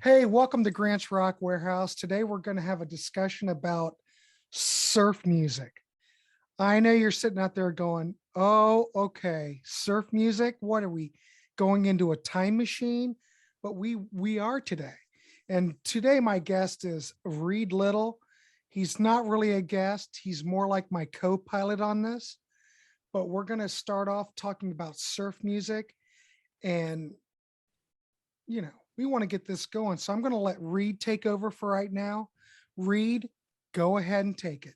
Hey, welcome to Grant's Rock Warehouse. Today we're going to have a discussion about surf music. I know you're sitting out there going, oh, okay, surf music? What are we going into a time machine? But we are today. And today my guest is Reed Little. He's not really a guest. He's more like my co-pilot on this. But we're going to start off talking about surf music and we want to get this going. So I'm going to let Reed take over for right now. Reed, go ahead and take it.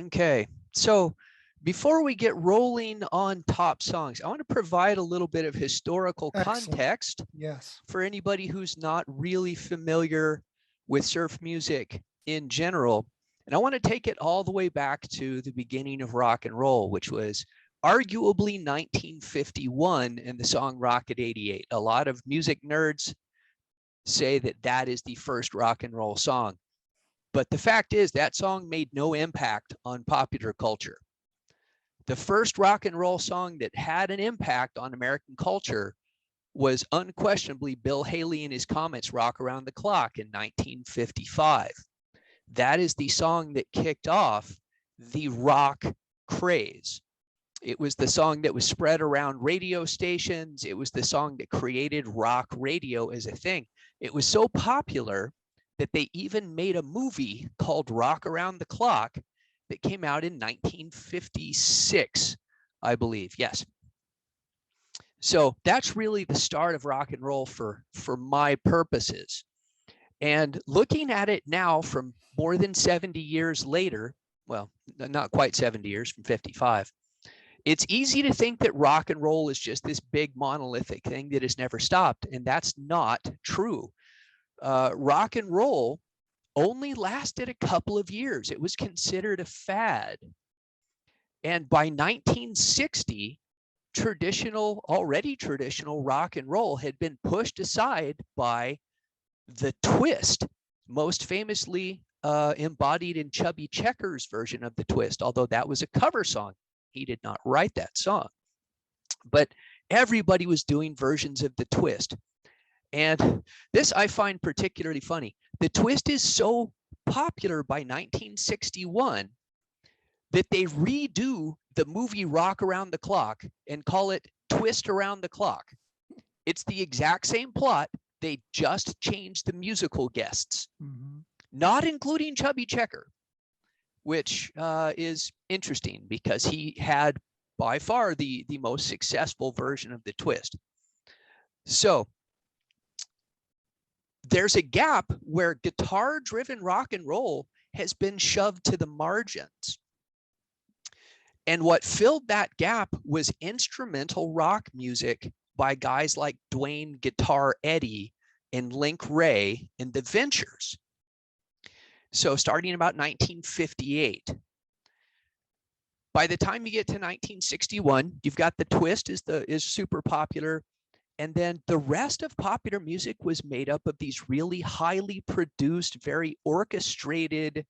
Okay, so before we get rolling on top songs, I want to provide a little bit of historical context. Yes. For anybody who's not really familiar with surf music in general. And I want to take it all the way back to the beginning of rock and roll, which was arguably 1951 and the song Rocket 88. A lot of music nerds say that that is the first rock and roll song. But the fact is that song made no impact on popular culture. The first rock and roll song that had an impact on American culture was unquestionably Bill Haley and his Comets' Rock Around the Clock in 1955. That is the song that kicked off the rock craze. It was the song that was spread around radio stations. It was the song that created rock radio as a thing. It was so popular that they even made a movie called Rock Around the Clock that came out in 1956, I believe. Yes. So that's really the start of rock and roll for my purposes. And looking at it now from more than 70 years later, well, not quite 70 years, from 55, it's easy to think that rock and roll is just this big monolithic thing that has never stopped. And that's not true. Rock and roll only lasted a couple of years. It was considered a fad. And by 1960, already traditional rock and roll had been pushed aside by the twist, most famously embodied in Chubby Checker's version of the twist, although that was a cover song. He did not write that song. But everybody was doing versions of the twist. And this I find particularly funny. The twist is so popular by 1961 that they redo the movie Rock Around the Clock and call it Twist Around the Clock. It's the exact same plot. They just changed the musical guests, not including Chubby Checker, which is interesting because he had by far the most successful version of the twist. So there's a gap where guitar-driven rock and roll has been shoved to the margins. And what filled that gap was instrumental rock music by guys like Dwayne Guitar Eddie and Link Wray and the Ventures. So starting about 1958. By the time you get to 1961, you've got the twist is super popular. And then the rest of popular music was made up of these really highly produced, very orchestrated,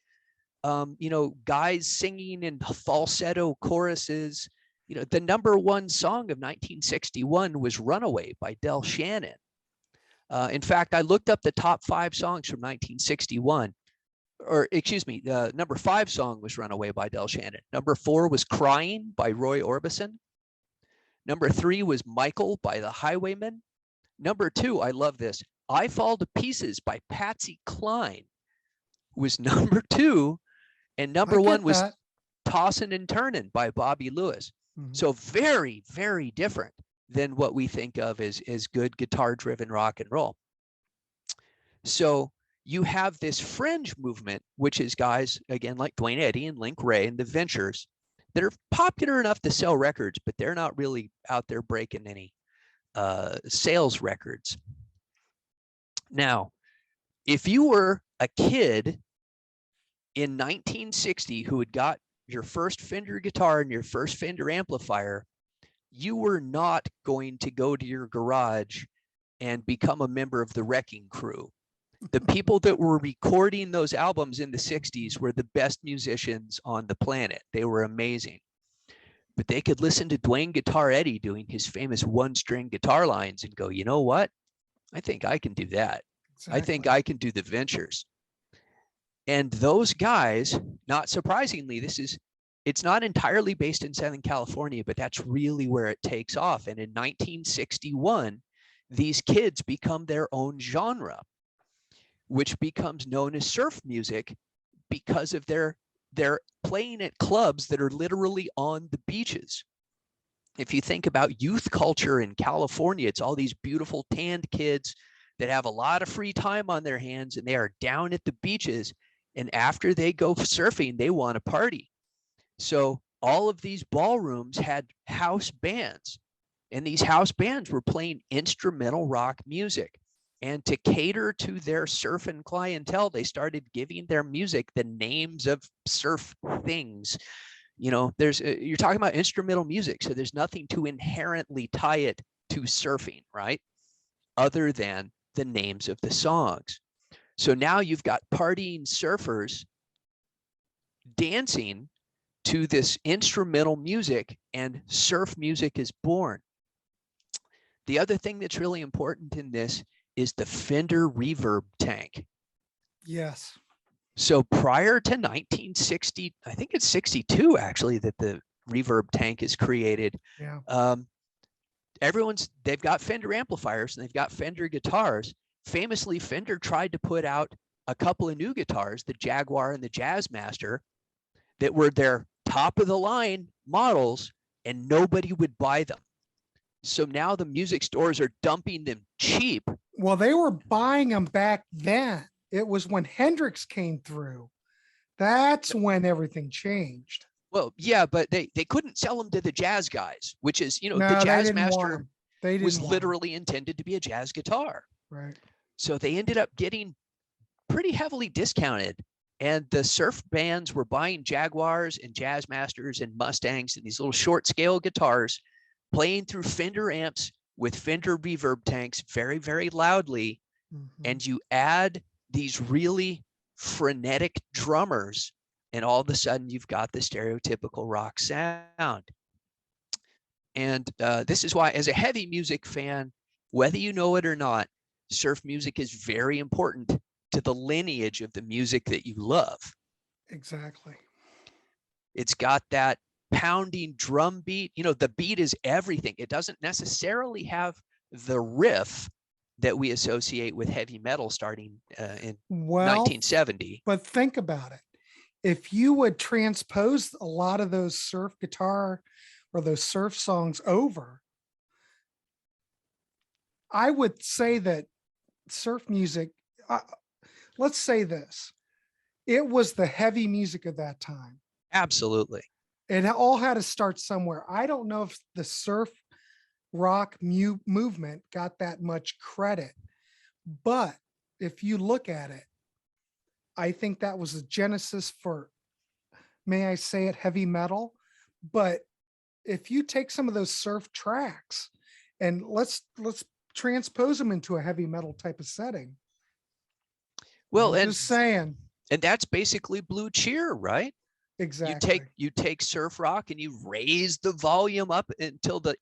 guys singing in falsetto choruses. The number one song of 1961 was Runaway by Del Shannon. In fact, I looked up the top 5 songs from 1961. Or excuse me, the number 5 song was Runaway by Del Shannon. Number 4 was Crying by Roy Orbison. Number 3 was Michael by the Highwaymen. Number 2, I love this, I Fall to Pieces by Patsy Cline was number 2. And number 1 was Tossin' and Turnin' by Bobby Lewis. So very, very different than what we think of as good guitar-driven rock and roll. So you have this fringe movement, which is guys, again, like Dwayne Eddy and Link Wray and the Ventures, that are popular enough to sell records, but they're not really out there breaking any sales records. Now, if you were a kid in 1960 who had got your first Fender guitar and your first Fender amplifier, you were not going to go to your garage and become a member of the Wrecking Crew. The people that were recording those albums in the 60s were the best musicians on the planet. They were amazing. But they could listen to Dwayne Guitar Eddie doing his famous one-string guitar lines and go, you know what? I think I can do that. I think Exactly. I can do the Ventures. And those guys, not surprisingly, it's not entirely based in Southern California, but that's really where it takes off. And in 1961, these kids become their own genre, which becomes known as surf music because of their playing at clubs that are literally on the beaches. If you think about youth culture in California, it's all these beautiful tanned kids that have a lot of free time on their hands, and they are down at the beaches. And after they go surfing, they want to party. So all of these ballrooms had house bands, and these house bands were playing instrumental rock music. And to cater to their surfing clientele, they started giving their music the names of surf things. You know, you're talking about instrumental music, so there's nothing to inherently tie it to surfing, right? Other than the names of the songs. So now you've got partying surfers dancing to this instrumental music, and surf music is born. The other thing that's really important in this is the Fender reverb tank. Yes. So prior to 1960, I think it's 62 actually, that the reverb tank is created. Yeah. They've got Fender amplifiers and they've got Fender guitars. Famously, Fender tried to put out a couple of new guitars, the Jaguar and the Jazzmaster, that were their top of the line models, and nobody would buy them. So now the music stores are dumping them cheap. Well, they were buying them back then. It was when Hendrix came through. That's when everything changed. Well, yeah, but they couldn't sell them to the jazz guys, which is, the No, they didn't want Jazzmaster 'em. They didn't was want 'em. literally intended to be a jazz guitar. Right. So they ended up getting pretty heavily discounted. And the surf bands were buying Jaguars and Jazzmasters and Mustangs and these little short scale guitars, playing through Fender amps with Fender reverb tanks very, very loudly. Mhm. And you add these really frenetic drummers, and all of a sudden you've got the stereotypical rock sound. And this is why, as a heavy music fan, whether you know it or not, surf music is very important to the lineage of the music that you love. Exactly. It's got that pounding drum beat. The beat is everything. It doesn't necessarily have the riff that we associate with heavy metal starting in 1970. But think about it. If you would transpose a lot of those surf guitar or those surf songs over, I would say that surf music, let's say this, it was the heavy music of that time. Absolutely. It all had to start somewhere. I don't know if the surf rock movement got that much credit, but if you look at it, I think that was the genesis for, may I say it, heavy metal. But if you take some of those surf tracks and let's transpose them into a heavy metal type of setting. Well, I'm just saying. And that's basically Blue Cheer, right? Exactly. You take surf rock and you raise the volume up until the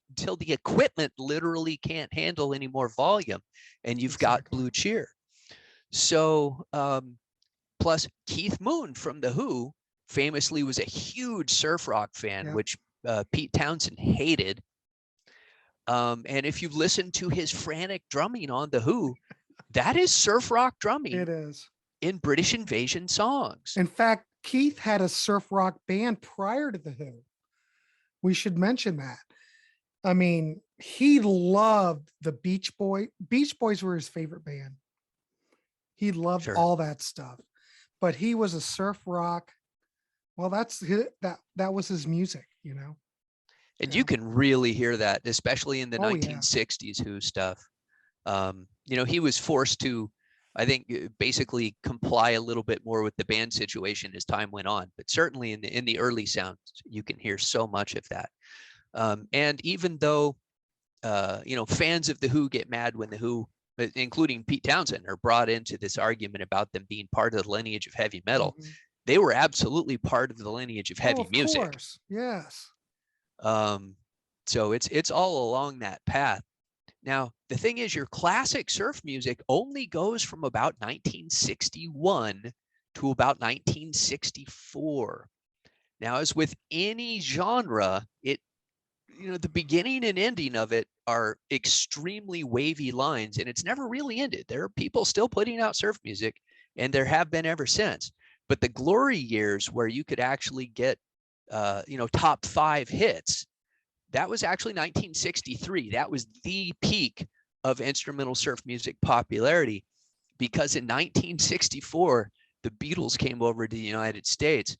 equipment literally can't handle any more volume, and you've got Blue Cheer. So plus Keith Moon from The Who famously was a huge surf rock fan, which Pete Townsend hated. And if you listen to his frantic drumming on The Who, that is surf rock drumming. It is. In British Invasion songs. In fact, Keith had a surf rock band prior to The Who. We should mention that. I mean, he loved the Beach Boys. Beach Boys were his favorite band. He loved all that stuff. But he was a surf rock. Well, that was his music, And you can really hear that, especially in the 1960s Who stuff. He was forced to, I think, basically comply a little bit more with the band situation as time went on. But certainly in the early sounds, you can hear so much of that. And even though, fans of The Who get mad when The Who, including Pete Townsend, are brought into this argument about them being part of the lineage of heavy metal, they were absolutely part of the lineage of heavy music. Of course, yes. So it's all along that path. Now, the thing is, your classic surf music only goes from about 1961 to about 1964. Now, as with any genre, the beginning and ending of it are extremely wavy lines, and it's never really ended. There are people still putting out surf music, and there have been ever since. But the glory years where you could actually get, top 5 hits, that was actually 1963. That was the peak of instrumental surf music popularity, because in 1964, the Beatles came over to the United States.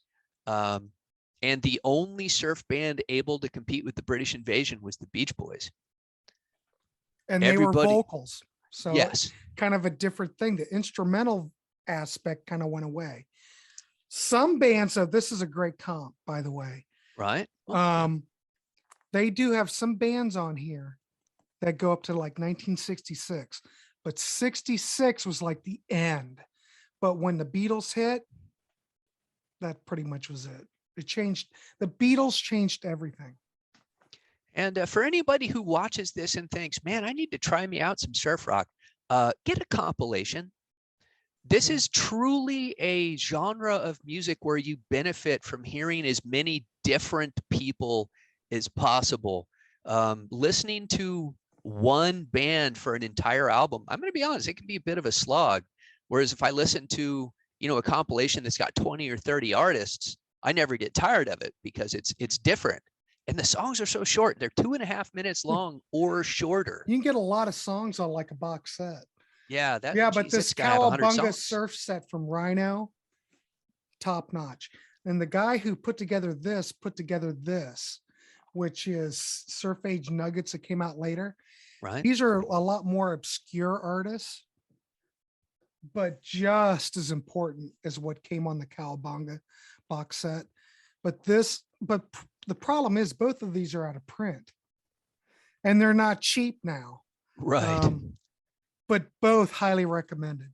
And the only surf band able to compete with the British invasion was the Beach Boys. And they were vocals. So yes, kind of a different thing. The instrumental aspect kind of went away. Some bands, so this is a great comp, by the way. Right. They do have some bands on here that go up to like 1966, but 66 was like the end. But when the Beatles hit, that pretty much was it. It changed. The Beatles changed everything. And for anybody who watches this and thinks, man, I need to try me out some surf rock, get a compilation. This is truly a genre of music where you benefit from hearing as many different people as possible. Listening to one band for an entire album, I'm going to be honest, it can be a bit of a slog. Whereas if I listen to, a compilation that's got 20 or 30 artists, I never get tired of it because it's different. And the songs are so short. They're 2.5 minutes long or shorter. You can get a lot of songs on like a box set. Yeah, but this Cowabunga surf set from Rhino, top notch. And the guy who put together this, which is Surf Age Nuggets that came out later. Right. These are a lot more obscure artists, but just as important as what came on the Cowabunga box set. But the problem is both of these are out of print and they're not cheap now. Right. But both highly recommended.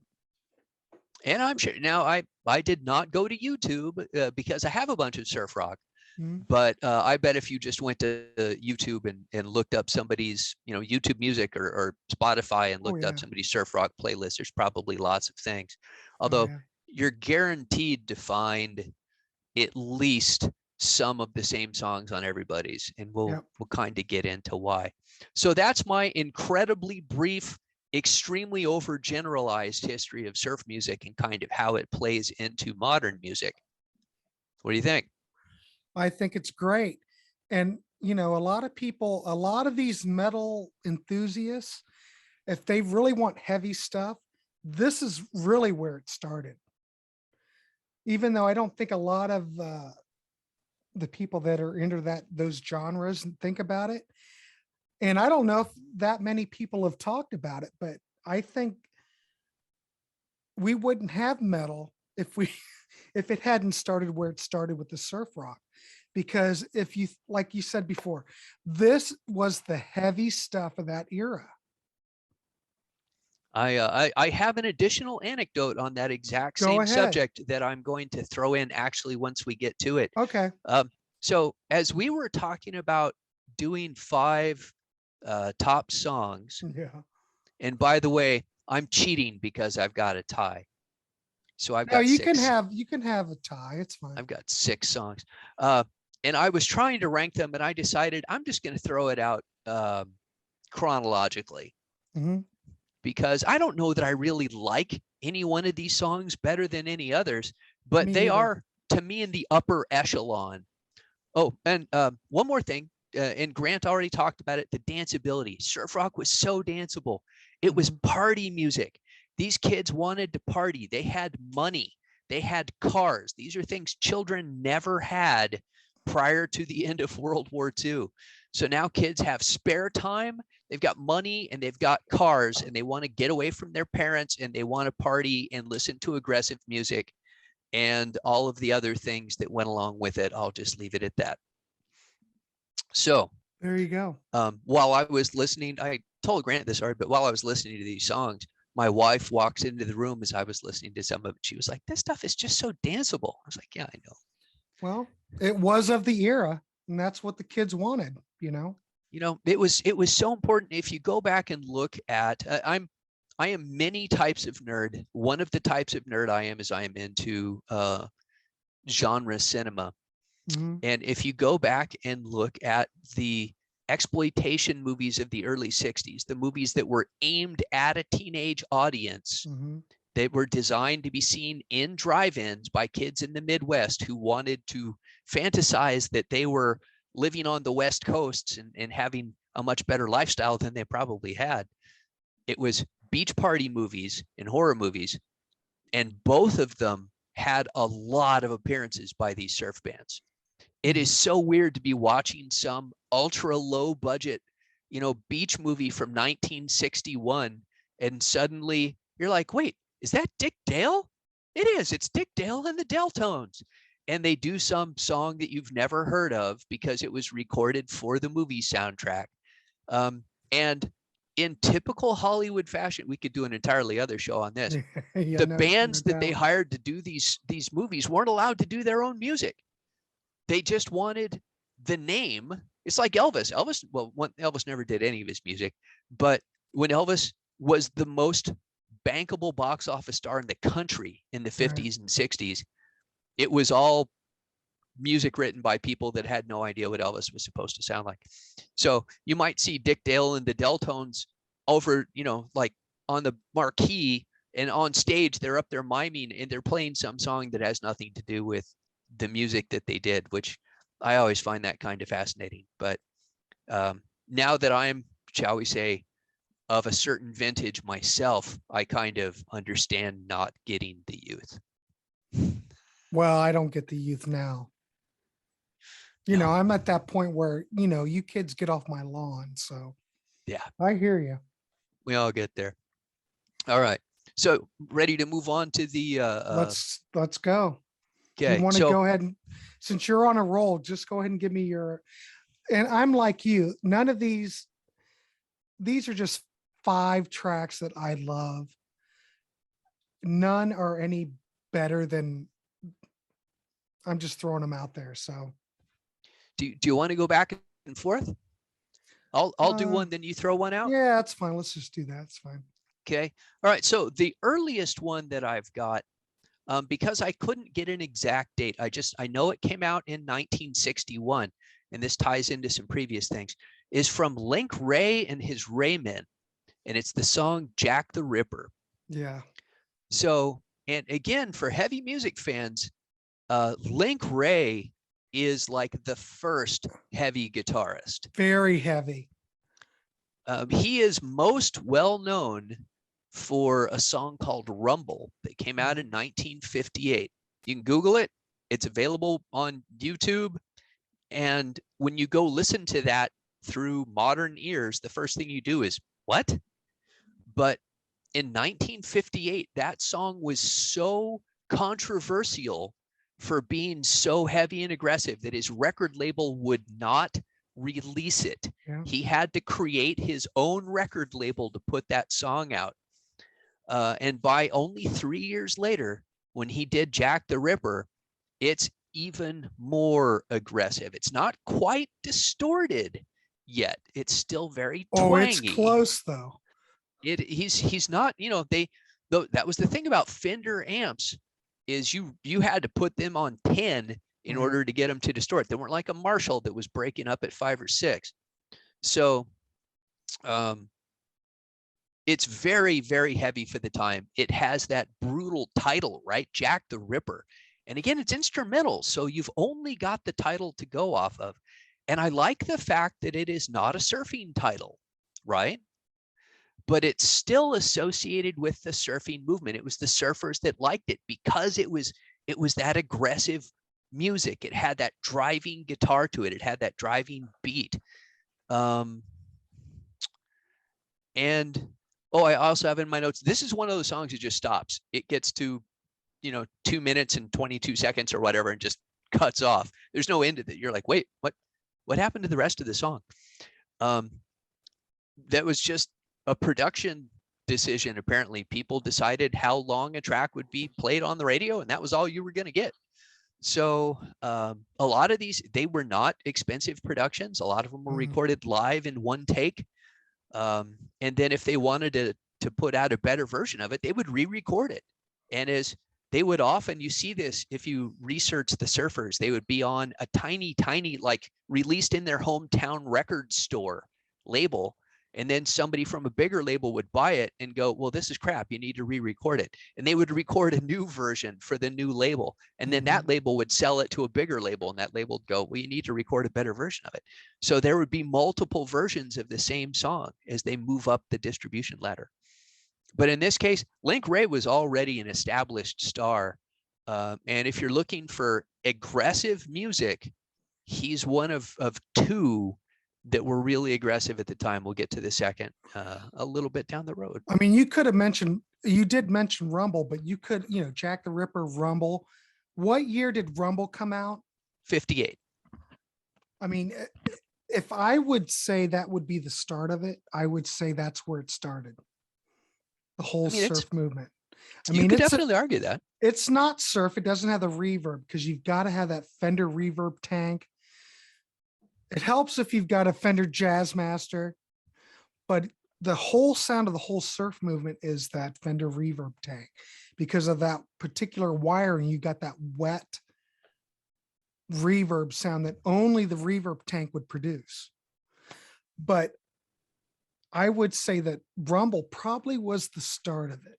And I'm sure now I did not go to YouTube because I have a bunch of surf rock. But I bet if you just went to YouTube and looked up somebody's, YouTube music or Spotify and looked up somebody's surf rock playlist, there's probably lots of things. Although you're guaranteed to find at least some of the same songs on everybody's, and we'll kind of get into why. So that's my incredibly brief, extremely overgeneralized history of surf music and kind of how it plays into modern music. What do you think? I think it's great. And, a lot of these metal enthusiasts, if they really want heavy stuff, this is really where it started. Even though I don't think a lot of the people that are into those genres think about it. And I don't know if that many people have talked about it, but I think we wouldn't have metal if it hadn't started where it started with the surf rock. Because if you, like you said before, this was the heavy stuff of that era. I have an additional anecdote on that exact same subject that I'm going to throw in actually once we get to it. Okay. So as we were talking about doing 5 top songs, and by the way, I'm cheating because I've got a tie. So I've got 6. You can have a tie. It's fine. I've got 6 songs. And I was trying to rank them, and I decided I'm just going to throw it out chronologically. Because I don't know that I really like any one of these songs better than any others, but they are, to me, in the upper echelon. Oh, and one more thing, and Grant already talked about it, the danceability. Surf rock was so danceable. It was party music. These kids wanted to party. They had money. They had cars. These are things children never had prior to the end of World War II. So now kids have spare time, they've got money, and they've got cars, and they want to get away from their parents, and they want to party and listen to aggressive music and all of the other things that went along with it. I'll just leave it at that. So there you go. While I was listening, I told Grant this already, but while I was listening to these songs, my wife walks into the room as I was listening to some of it. She was like, this stuff is just so danceable. I was like, yeah, I know. Well, it was of the era, and that's what the kids wanted, You know, it was so important. If you go back and look at, I am many types of nerd. One of the types of nerd I am is I am into genre cinema. Mhm. And if you go back and look at the exploitation movies of the early 60s, the movies that were aimed at a teenage audience, Mhm. that were designed to be seen in drive-ins by kids in the Midwest who wanted to fantasize that they were living on the West Coasts and having a much better lifestyle than they probably had. It was beach party movies and horror movies, and both of them had a lot of appearances by these surf bands. It is Mhm. so weird to be watching some ultra low budget, you know, beach movie from 1961, and suddenly you're like, wait, is that Dick Dale? It is. It's Dick Dale and the Deltones. And they do some song that you've never heard of because it was recorded for the movie soundtrack. And in typical Hollywood fashion, we could do an entirely other show on this. Yeah, The no bands that they doubt. hired to do these movies weren't allowed to do their own music. They just wanted the name. It's like Elvis. Elvis never did any of his music, but when Elvis was the most bankable box office star in the country in the Right. 50s and 60s, it was all music written by people that had no idea what Elvis was supposed to sound like. So you might see Dick Dale and the Deltones over, you know, like on the marquee, and on stage they're up there miming and they're playing some song that has nothing to do with the music that they did, which I always find that kind of fascinating. But now that I'm, shall we say, of a certain vintage myself, I kind of understand not getting the youth. Well, I don't get the youth now. No, I'm at that point where, you kids get off my lawn. So yeah, I hear you. we all get there. All right. So ready to move on to the Let's go. You okay. want to So go ahead and, since you're on a roll, just go ahead and give me your, and I'm like you, none of these are just 5 tracks that I love. None are any better than, I'm just throwing them out there. So, do you want to go back and forth? I'll do uh, one, then you throw one out. yeah, that's fine. Let's just do that. It's fine. Okay. All right. So the earliest one that I've got, because I couldn't get an exact date, I know it came out in 1961, and this ties into some previous things, is from Link Wray and his Raymen, and it's the song Jack the Ripper. Yeah. So, and again, for heavy music fans, Link Wray is like the first heavy guitarist. Very heavy. He is most well known for a song called Rumble that came out in 1958. You can Google it. It's available on YouTube. And when you go listen to that through modern ears, the first thing you do is, what? But in 1958, that song was so controversial for being so heavy and aggressive that his record label would not release it. Yeah. He had to create his own record label to put that song out. And by only 3 years later, when he did Jack the Ripper, it's even more aggressive. It's not quite distorted yet. It's still very Oh, it's twangy. close though. He's not, you know, that was the thing about Fender amps, is you had to put them on 10 in Right. order to get them to distort. They weren't like a Marshall that was breaking up at 5 or 6. So it's very, very heavy for the time. It has that brutal title, right? Jack the Ripper. And again, it's instrumental, so you've only got the title to go off of. And I like the fact that it is not a surfing title, right? But it's still associated with the surfing movement. It was the surfers that liked it because it was that aggressive music. It had that driving guitar to it. It had that driving beat. And I also have in my notes, this is one of those songs that just stops. It gets to, 2 minutes and 22 seconds or whatever, and just cuts off. There's no end to it. You're like, wait, what happened to the rest of the song? That was just a production decision. Apparently, people decided how long a track would be played on the radio, and that was all you were going to get. So a lot of these, they were not expensive productions. A lot of them were recorded live in one take. And then if they wanted to put out a better version of it, they would re-record it. And as they would often, you see this, if you research the Surfers, they would be on a tiny, like released in their hometown record store label. And then somebody from a bigger label would buy it and go, well, this is crap. You need to re-record it. And they would record a new version for the new label. And then that label would sell it to a bigger label. And that label would go, well, you need to record a better version of it. So there would be multiple versions of the same song as they move up the distribution ladder. But in this case, Link Wray was already an established star. And if you're looking for aggressive music, he's one of two that were really aggressive at the time. We'll get to the second a little bit down the road. I mean, you could have mentioned, you did mention Rumble, but you could, Jack the Ripper, Rumble. What year did Rumble come out? 58. I mean, if I would say that would be the start of it, I would say that's where it started. The whole surf movement. You could definitely argue that. It's not surf. It doesn't have the reverb because you've got to have that Fender reverb tank. It helps if you've got a Fender Jazzmaster, but the whole sound of the whole surf movement is that Fender reverb tank because of that particular wiring. You got that wet reverb sound that only the reverb tank would produce. But I would say that Rumble probably was the start of it.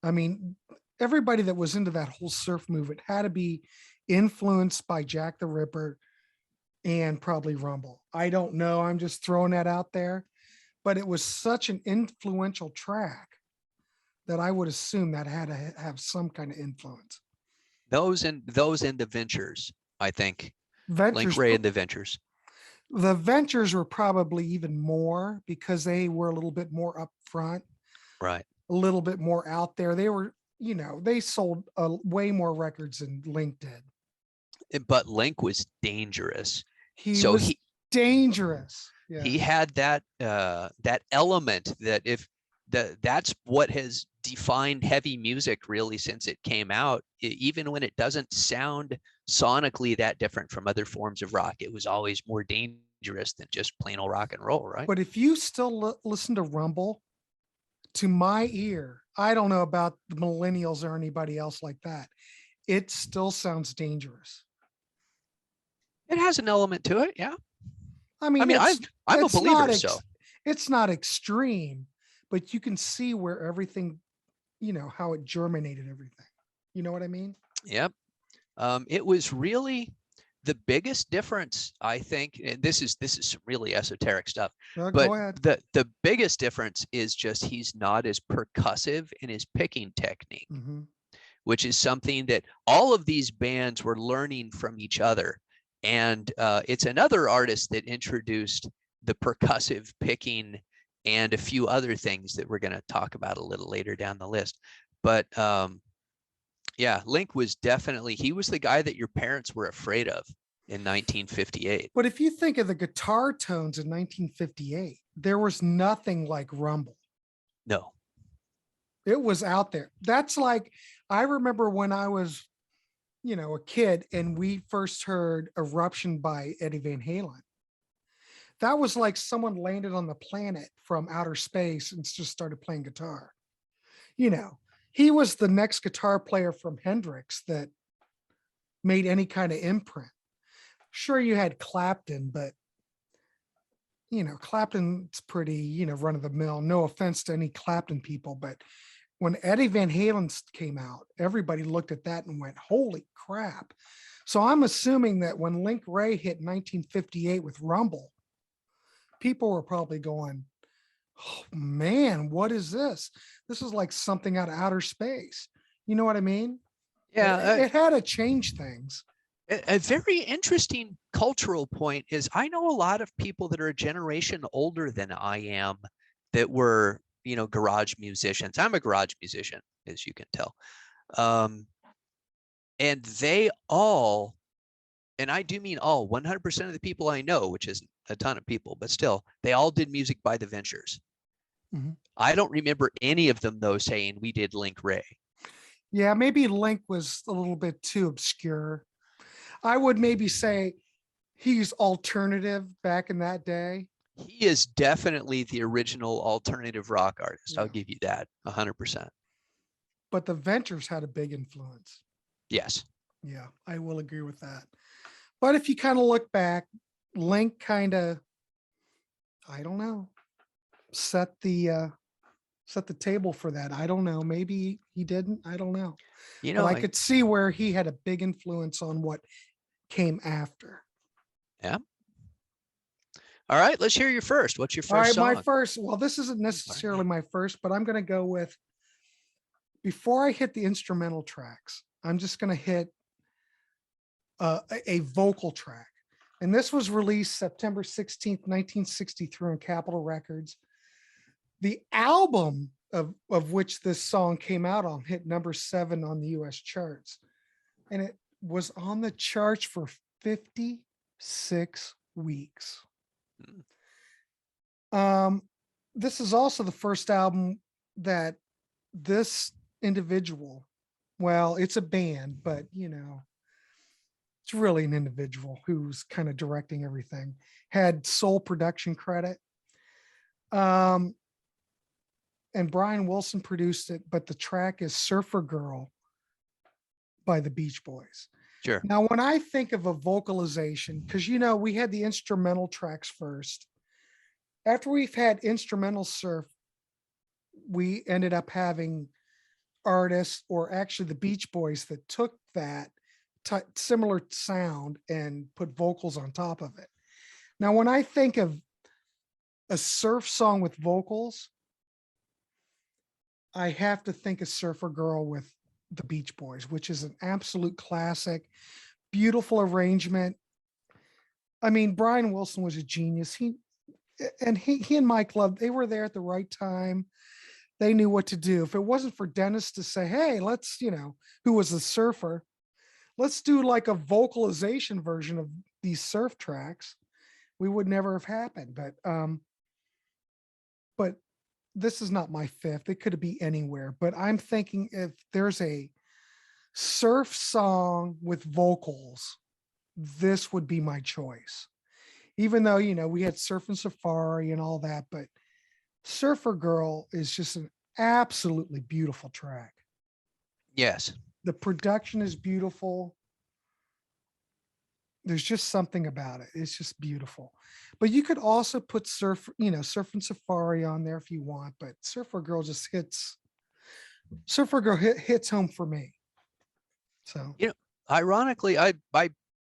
I mean, everybody that was into that whole surf movement had to be influenced by Jack the Ripper and probably Rumble. I don't know. I'm just throwing that out there, but it was such an influential track that I would assume that had to have some kind of influence. Those and the Ventures, I think. Ventures, Link Wray and the Ventures. The Ventures were probably even more because they were a little bit more upfront, right? A little bit more out there. They were, they sold way more records than Link did. But Link was dangerous. He was dangerous. Yeah. He had that element that that's what has defined heavy music really since it came out. Even when it doesn't sound sonically that different from other forms of rock, it was always more dangerous than just plain old rock and roll, right? But if you still listen to Rumble, to my ear, I don't know about the millennials or anybody else like that, it still sounds dangerous. It has an element to it, yeah. I mean, I'm a believer, so it's not extreme, but you can see where everything, how it germinated everything. You know what I mean? Yep. It was really the biggest difference, I think, and this is some really esoteric stuff, but the biggest difference is just he's not as percussive in his picking technique, which is something that all of these bands were learning from each other. And it's another artist that introduced the percussive picking and a few other things that we're going to talk about a little later down the list. But yeah, Link was definitely, he was the guy that your parents were afraid of in 1958. But if you think of the guitar tones in 1958, there was nothing like Rumble. No. It was out there. That's like, I remember when I was, a kid and we first heard Eruption by Eddie Van Halen. That was like someone landed on the planet from outer space and just started playing guitar. He was the next guitar player from Hendrix that made any kind of imprint. Sure, you had Clapton, but Clapton's pretty, run of the mill. No offense to any Clapton people, but when Eddie Van Halen came out, everybody looked at that and went, holy crap. So I'm assuming that when Link Wray hit 1958 with Rumble, people were probably going, oh man, what is this? This is like something out of outer space. You know what I mean? Yeah. It had to change things. A very interesting cultural point is I know a lot of people that are a generation older than I am that were, garage musicians. I'm a garage musician, as you can tell. And they all, and I do mean all, 100% of the people I know, which isn't a ton of people, but still, they all did music by the Ventures. I don't remember any of them, though, saying we did Link Wray. Yeah, maybe Link was a little bit too obscure. I would maybe say he's alternative back in that day. He is definitely the original alternative rock artist. I'll Yeah. give you that 100%. But the Ventures had a big influence. Yes. Yeah, I will agree with that. But if you kind of look back, Link kind of, I don't know, set the table for that. I don't know. Maybe he didn't. I don't know. You But know, I could see where he had a big influence on what came after. yeah. All right, let's hear your first. What's your All first right, my song? first, well, this isn't necessarily my first, but I'm going to go with, before I hit the instrumental tracks, I'm just going to hit a vocal track. And this was released September 16th, 1963 on Capitol Records. The album of which this song came out on hit number 7 on the US charts. And it was on the charts for 56 weeks. This is also the first album that this individual, well, it's a band, but you know, it's really an individual who's kind of directing everything, had sole production credit. And Brian Wilson produced it, but the track is Surfer Girl by the Beach Boys. Sure. Now, when I think of a vocalization, because you know, we had the instrumental tracks first. After we've had instrumental surf, we ended up having artists, or actually the Beach Boys, that took that similar sound and put vocals on top of it. Now, when I think of a surf song with vocals, I have to think of Surfer Girl with the Beach Boys, which is an absolute classic, beautiful arrangement. I mean, Brian Wilson was a genius. He and Mike Love, they were there at the right time. They knew what to do. If it wasn't for Dennis to say, hey, let's, you know, who was a surfer, let's do like a vocalization version of these surf tracks, we would never have happened. But this is not my fifth. It could be anywhere, but I'm thinking if there's a surf song with vocals, this would be my choice. Even though, you know, we had Surf and Safari and all that, but Surfer Girl is just an absolutely beautiful track. Yes. The production is beautiful. There's just something about it. It's just beautiful. But you could also put Surf and Safari on there if you want, but Surfer Girl hits home for me. So, You know, ironically, I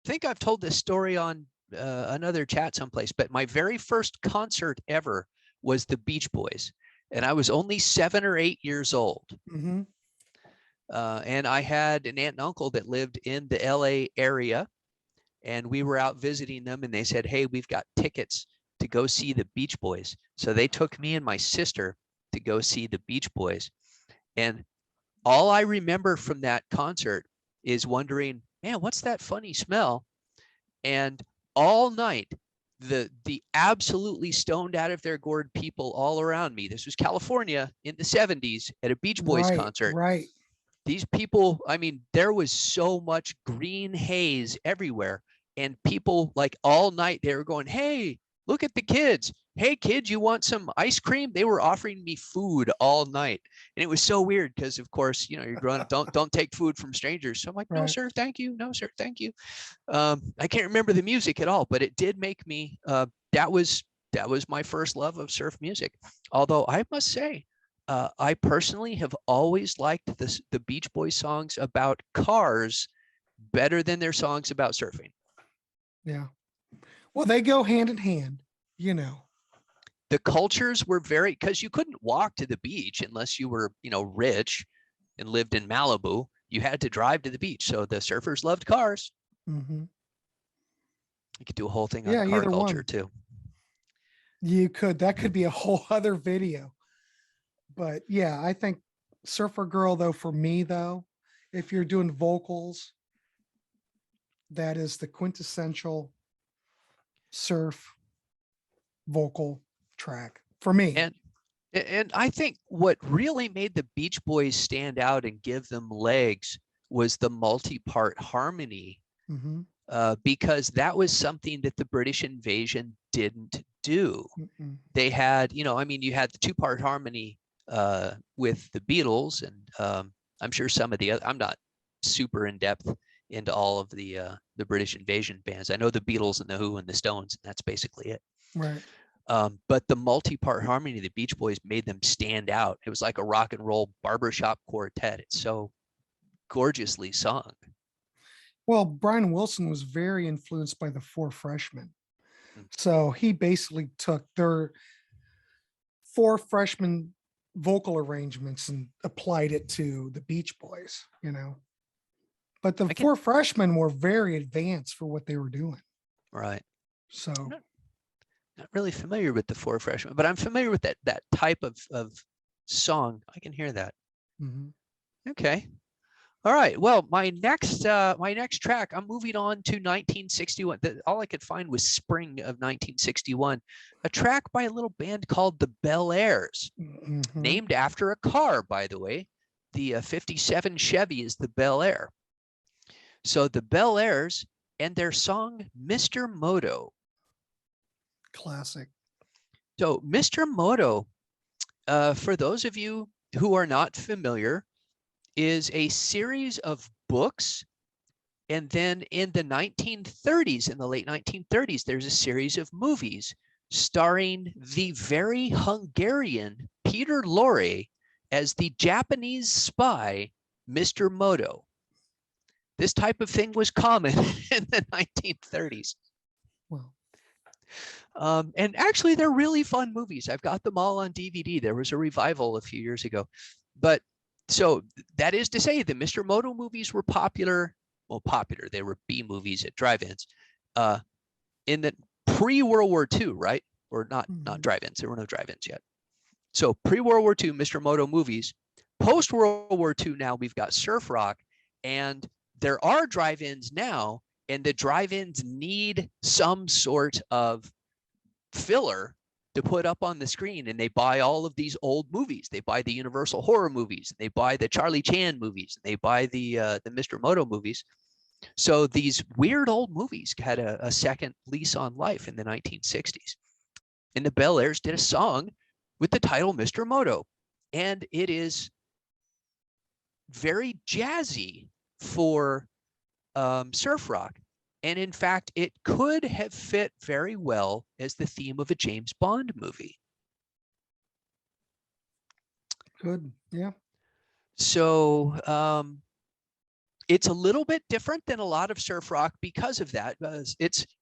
think I've told this story on another chat someplace, but my very first concert ever was the Beach Boys, and I was only 7 or 8 years old. mm-hmm. And I had an aunt and uncle that lived in the LA area, and we were out visiting them, and they said, hey, we've got tickets to go see the Beach Boys. So they took me and my sister to go see the Beach Boys. And all I remember from that concert is wondering, man, what's that funny smell? And all night, the absolutely stoned out of their gourd people all around me. This was California in the 70s at a Beach Boys concert. Right. These people, I mean, there was so much green haze everywhere. And people, like, all night, they were going, hey, look at the kids. Hey, kids, you want some ice cream? They were offering me food all night. And it was so weird because, of course, you know, you're growing up, don't take food from strangers. So I'm like, no, sir, thank you. No, sir, thank you. I can't remember the music at all, but it did make me, that was my first love of surf music. Although I must say, I personally have always liked the Beach Boys songs about cars better than their songs about surfing. Yeah. Well, they go hand in hand, you know. The cultures were very, because you couldn't walk to the beach unless you were, you know, rich and lived in Malibu. You had to drive to the beach. So the surfers loved cars. Mm-hmm. You could do a whole thing on car culture too. You could. That could be a whole other video. But yeah, I think Surfer Girl, though, for me, though, if you're doing vocals, that is the quintessential surf vocal track for me. And I think what really made the Beach Boys stand out and give them legs was the multi-part harmony, Mm-hmm. because that was something that the British invasion didn't do. Mm-mm. They had, I mean, you had the two-part harmony with the Beatles, and I'm sure some of the other, I'm not super in depth into all of the British invasion bands. I know the Beatles and the Who and the Stones, and that's basically it. Right. But the multi-part harmony of the Beach Boys made them stand out. It was like a rock and roll barbershop quartet. It's so gorgeously sung. Well, Brian Wilson was very influenced by the Four Freshmen. Mm. So he basically took their Four Freshmen vocal arrangements and applied it to the Beach Boys, But the I can, Four Freshmen were very advanced for what they were doing. right. So, Not really familiar with the Four Freshmen, but I'm familiar with that type of song. I can hear that. mhm. Okay. All right. Well, my next track, I'm moving on to 1961. All I could find was spring of 1961, a track by a little band called the Bel Airs, Mhm. named after a car, by the way. The 57 Chevy is the Bel Air. So the Bel Airs and their song Mr. Moto. Classic. So Mr. Moto, for those of you who are not familiar, is a series of books. And then in the 1930s, in the late 1930s, there's a series of movies starring the very Hungarian Peter Lorre as the Japanese spy, Mr. Moto. This type of thing was common in the 1930s. Well, And actually, they're really fun movies. I've got them all on DVD. There was a revival a few years ago. But so that is to say, the Mr. Moto movies were popular. Well, popular. They were B movies at drive-ins in the pre-World War II, right? Or not mhm. drive-ins. There were no drive-ins yet. So pre-World War II, Mr. Moto movies. Post-World War II, now we've got surf rock, and there are drive-ins now, and the drive-ins need some sort of filler to put up on the screen, and they buy all of these old movies. They buy the Universal horror movies, they buy the Charlie Chan movies, they buy the Mr. Moto movies. So these weird old movies had a second lease on life in the 1960s. And the Bel Airs did a song with the title Mr. Moto, and it is very jazzy for surf rock. And in fact, it could have fit very well as the theme of a James Bond movie. Good. Yeah. So it's a little bit different than a lot of surf rock because of that.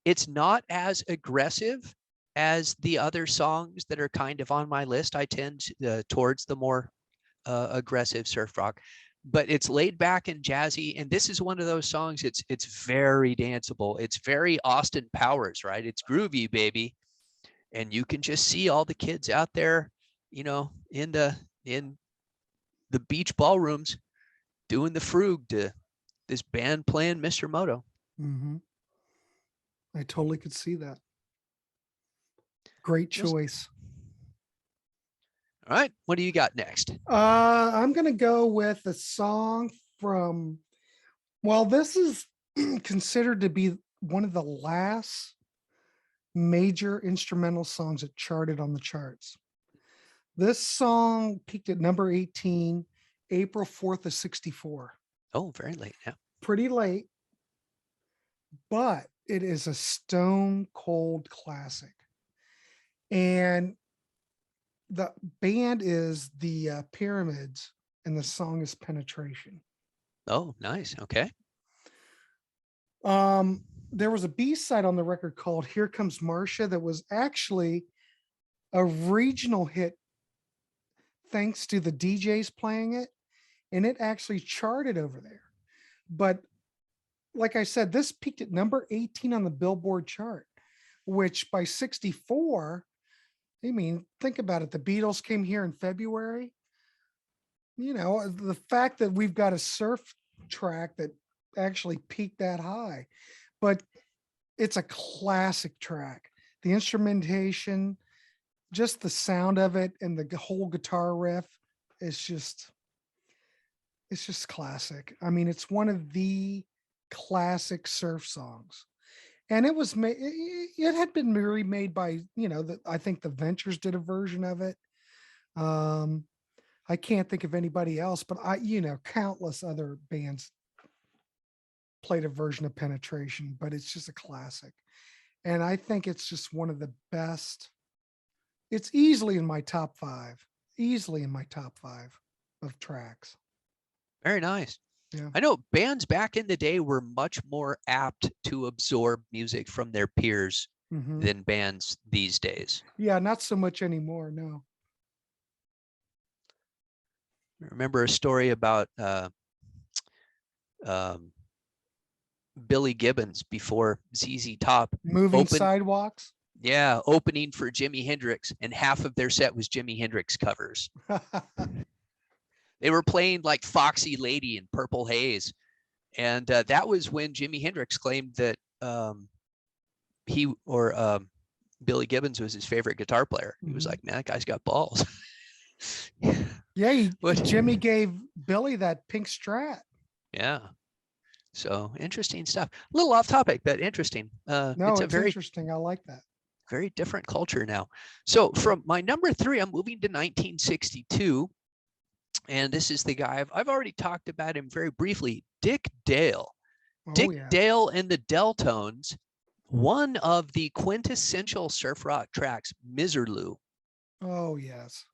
It's not as aggressive as the other songs that are kind of on my list. I tend towards the more aggressive surf rock, but it's laid back and jazzy. And this is one of those songs. It's very danceable. It's very Austin Powers, right? It's groovy, baby. And you can just see all the kids out there, in the beach ballrooms doing the frug to this band playing Mr. Moto. Mm-hmm. I totally could see that. Great choice. All right. What do you got next? I'm going to go with a song from, well, this is considered to be one of the last major instrumental songs that charted on the charts. This song peaked at number 18, April 4th of 64. Oh, very late. Yeah. Pretty late, but it is a stone cold classic. And the band is the Pyramids, and the song is Penetration. Oh, nice. Okay. There was a B-side on the record called Here Comes Marcia that was actually a regional hit thanks to the DJs playing it, and it actually charted over there. But like I said, this peaked at number 18 on the Billboard chart, which by 64, I mean, think about it. The Beatles came here in February. The fact that we've got a surf track that actually peaked that high, but it's a classic track. The instrumentation, just the sound of it and the whole guitar riff is just, it's just classic. I mean, it's one of the classic surf songs. And it was made, it had been remade by, I think the Ventures did a version of it. I can't think of anybody else, but countless other bands played a version of Penetration, but it's just a classic. And I think it's just one of the best. It's easily in my top five of tracks. Very nice. Yeah. I know bands back in the day were much more apt to absorb music from their peers than bands these days. Yeah, not so much anymore. No. I remember a story about Billy Gibbons before ZZ Top Moving Sidewalks. Yeah, opening for Jimi Hendrix, and half of their set was Jimi Hendrix covers. They were playing like Foxy Lady and Purple Haze. And that was when Jimi Hendrix claimed that Billy Gibbons was his favorite guitar player. He was like, man, that guy's got balls. Yeah, Jimmy gave Billy that pink Strat. Yeah. So interesting stuff. A little off topic, but interesting. No, it's very interesting. I like that. Very different culture now. So from my number 3, I'm moving to 1962. And this is the guy I've already talked about him very briefly, Dick Dale. Dick Dale and the Deltones, one of the quintessential surf rock tracks, Miserlou. Oh, yes.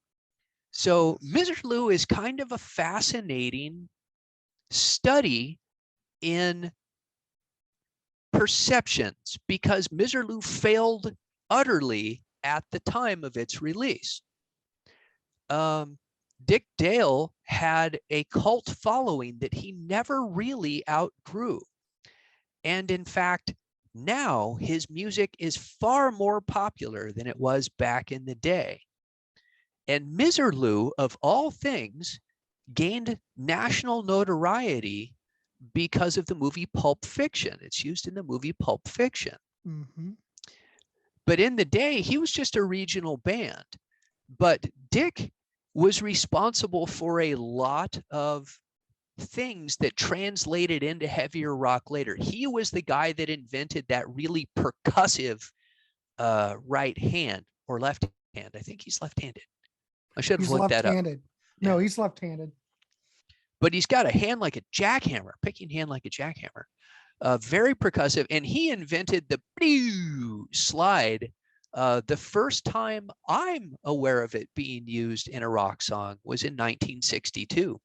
So Miserlou is kind of a fascinating study in perceptions because Miserlou failed utterly at the time of its release. Dick Dale had a cult following that he never really outgrew. And in fact, now his music is far more popular than it was back in the day. And Miserlou, of all things, gained national notoriety because of the movie Pulp Fiction. It's used in the movie Pulp Fiction. But in the day, he was just a regional band. But Dick was responsible for a lot of things that translated into heavier rock later. He was the guy that invented that really percussive right hand or left hand. I think he's left-handed. I should have looked that up. No, he's left-handed. But he's got a hand like a jackhammer, picking hand like a jackhammer. Very percussive. And he invented the slide. The first time I'm aware of it being used in a rock song was in 1962.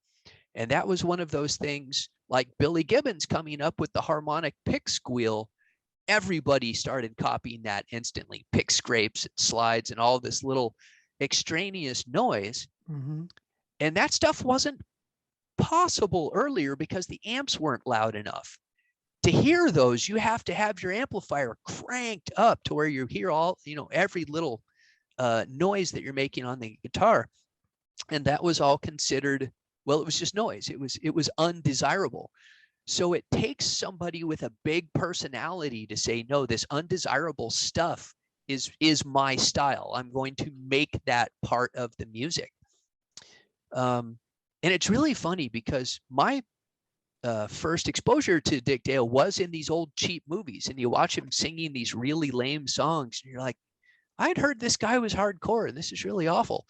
And that was one of those things like Billy Gibbons coming up with the harmonic pick squeal. Everybody started copying that instantly. Pick scrapes and slides and all this little extraneous noise. And that stuff wasn't possible earlier because the amps weren't loud enough. To hear those, you have to have your amplifier cranked up to where you hear all, every little noise that you're making on the guitar. And that was all considered, well, it was just noise. It was undesirable. So it takes somebody with a big personality to say, no, this undesirable stuff is my style. I'm going to make that part of the music. And it's really funny because my first exposure to Dick Dale was in these old cheap movies, and you watch him singing these really lame songs and you're like, I'd heard this guy was hardcore and this is really awful.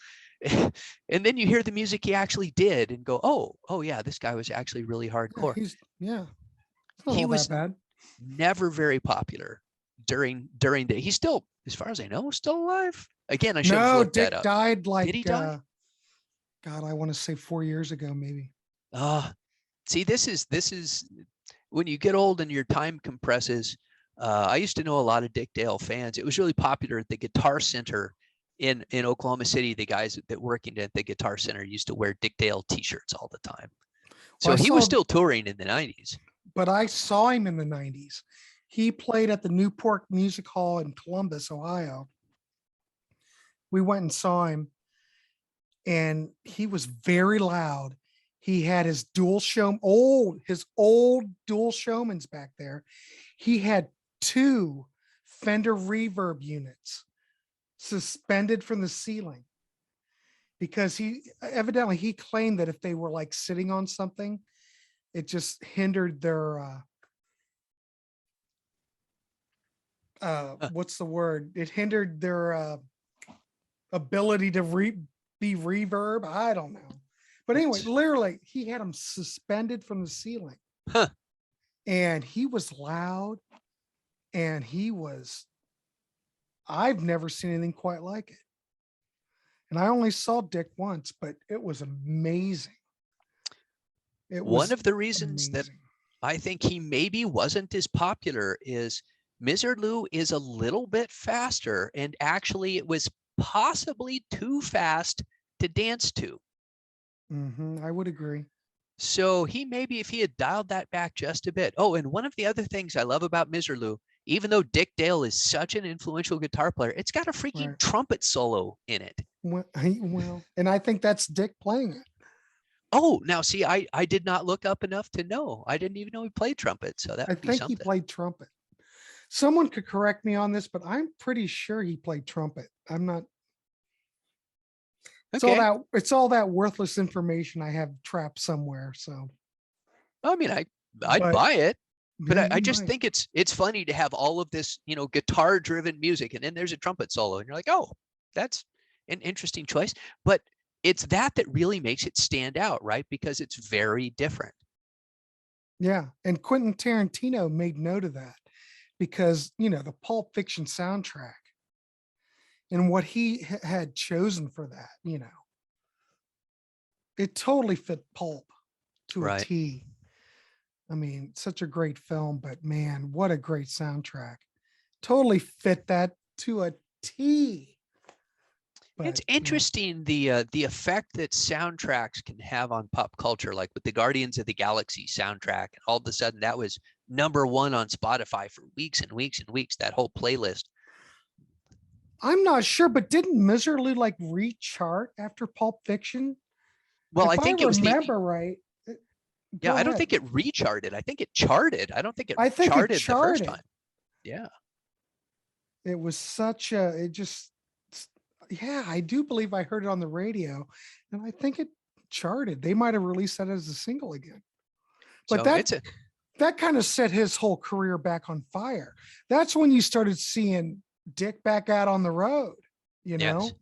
And then you hear the music he actually did and go, oh yeah, this guy was actually really hardcore. He was bad. Never very popular during the, he's still, as far as I know, still alive. Again, I should have looked that up. Dick died like, did he die? God, I want to say 4 years ago, maybe. See, this is when you get old and your time compresses. I used to know a lot of Dick Dale fans. It was really popular at the Guitar Center in Oklahoma City. The guys that working at the Guitar Center used to wear Dick Dale t-shirts all the time. So he was still touring in the 90s. But I saw him in the 90s. He played at the Newport Music Hall in Columbus, Ohio. We went and saw him, and he was very loud. He had his his old dual Showmans back there. He had 2 Fender Reverb units. suspended from the ceiling because he claimed that if they were like sitting on something, it just hindered their what's the word? It hindered their ability to be reverb. I don't know. But anyway, literally, he had them suspended from the ceiling. Huh. And he was loud, and I've never seen anything quite like it. And I only saw Dick once, but it was amazing. It was one of the reasons that amazing. I think he maybe wasn't as popular is Lou is a little bit faster, and actually it was possibly too fast to dance to. I would agree. So he maybe, if he had dialed that back just a bit. Oh, and one of the other things I love about Lou, even though Dick Dale is such an influential guitar player, it's got a freaking trumpet solo in it. Well, and I think that's Dick playing it. Oh, now see, I did not look up enough to know. I didn't even know he played trumpet. So that would be I think something. he played trumpet. Someone could correct me on this, but I'm pretty sure he played trumpet. I'm not. Okay. It's all that worthless information I have trapped somewhere. So, I mean, I'd buy it, but yeah, I just might. think it's funny to have all of this, guitar driven music, and then there's a trumpet solo, and you're like, oh, that's an interesting choice. But it's that really makes it stand out, right? Because it's very different. Yeah, and Quentin Tarantino made note of that because the Pulp Fiction soundtrack and what he had chosen for that, it totally fit Pulp to a T. I mean, such a great film, but man, what a great soundtrack. Totally fit that to a T. But, it's interesting the effect that soundtracks can have on pop culture, like with the Guardians of the Galaxy soundtrack, and all of a sudden that was #1 on Spotify for weeks and weeks and weeks, that whole playlist. I'm not sure, but didn't Miserly like re-chart after Pulp Fiction? Well, if I think I it was remember right. Yeah, I don't think it recharted. I think it charted. I don't think it charted the first time. Yeah. It was yeah, I do believe I heard it on the radio, and I think it charted. They might have released that as a single again. But so that kind of set his whole career back on fire. That's when you started seeing Dick back out on the road, Yes.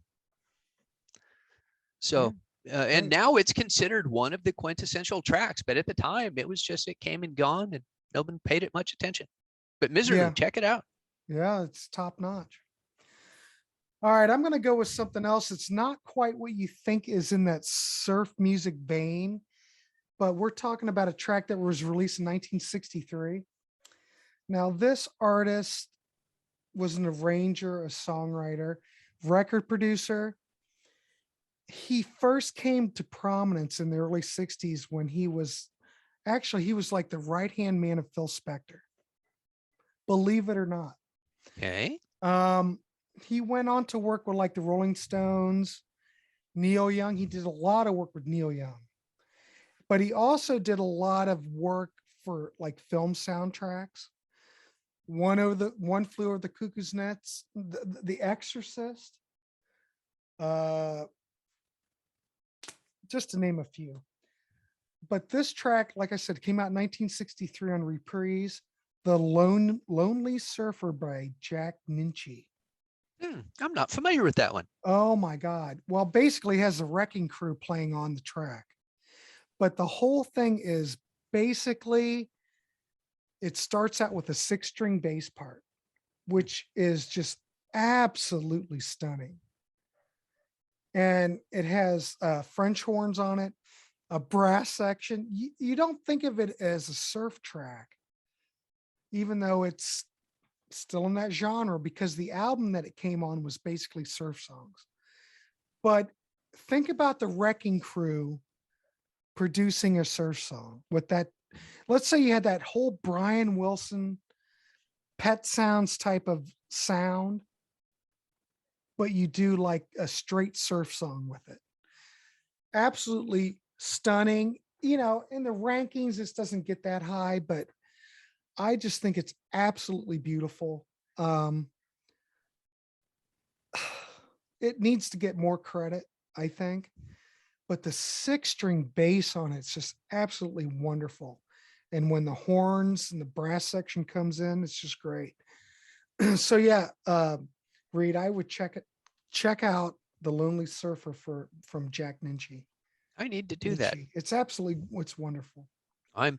So, and now it's considered one of the quintessential tracks, but at the time it came and gone, and nobody paid it much attention. But Miserly, check it out. Yeah, it's top notch. All right, I'm going to go with something else. It's not quite what you think is in that surf music vein, but we're talking about a track that was released in 1963. Now, this artist was an arranger, a songwriter, record producer. He first came to prominence in the early 60s when he was like the right-hand man of Phil Spector. Believe it or not. Okay. He went on to work with like the Rolling Stones, Neil Young. He did a lot of work with Neil Young, but he also did a lot of work for like film soundtracks. One Flew Over the Cuckoo's Nest, The Exorcist, just to name a few. But this track, like I said, came out in 1963 on Reprise, The Lonely Surfer by Jack Nitzsche. I'm not familiar with that one. Oh my God. Well, basically has the Wrecking Crew playing on the track. But the whole thing is basically, it starts out with a 6-string bass part, which is just absolutely stunning. And it has French horns on it, a brass section. You don't think of it as a surf track, even though it's still in that genre, because the album that it came on was basically surf songs. But think about the Wrecking Crew producing a surf song with that. Let's say you had that whole Brian Wilson Pet Sounds type of sound, but you do like a straight surf song with it. Absolutely stunning. In the rankings, this doesn't get that high, but I just think it's absolutely beautiful. it needs to get more credit, I think. But the 6-string bass on it's just absolutely wonderful. And when the horns and the brass section comes in, it's just great. So yeah, Reed, I would check out The Lonely Surfer from Jack Ninchi. I need to do that. It's wonderful. I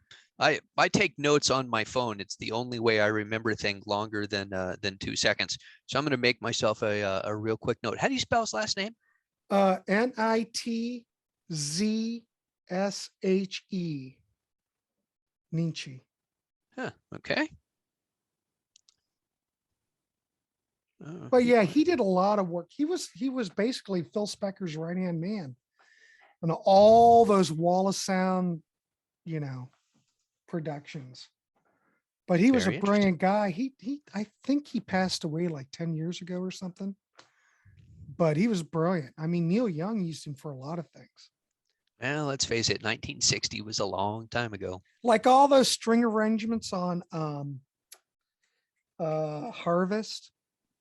take notes on my phone. It's the only way I remember things longer than 2 seconds. So I'm going to make myself a real quick note. How do you spell his last name? Nitzshe. Ninchi. Huh, okay. But yeah, he did a lot of work. He was basically Phil Spector's right-hand man on all those Wall of Sound, productions. But he was a Very brilliant guy. I think he passed away like 10 years ago or something. But he was brilliant. I mean, Neil Young used him for a lot of things. Well, let's face it, 1960 was a long time ago. Like all those string arrangements on Harvest.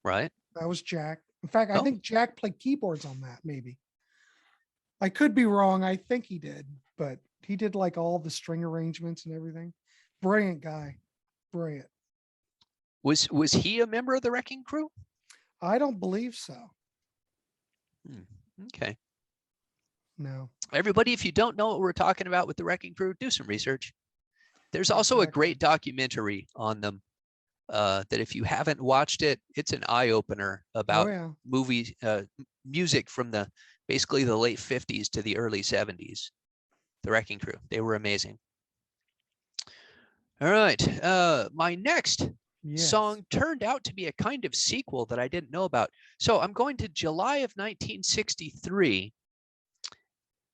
Right. That was Jack. In fact, I think Jack played keyboards on that, maybe. I could be wrong. I think he did, but he did like all the string arrangements and everything. Brilliant guy. Brilliant. Was he a member of the Wrecking Crew? I don't believe so. Okay. No. Everybody, if you don't know what we're talking about with the Wrecking Crew, do some research. There's also a great documentary on them that if you haven't watched it, it's an eye-opener about music from basically the late 50s to the early 70s. The Wrecking Crew, they were amazing. All right, my next song turned out to be a kind of sequel that I didn't know about. So I'm going to July of 1963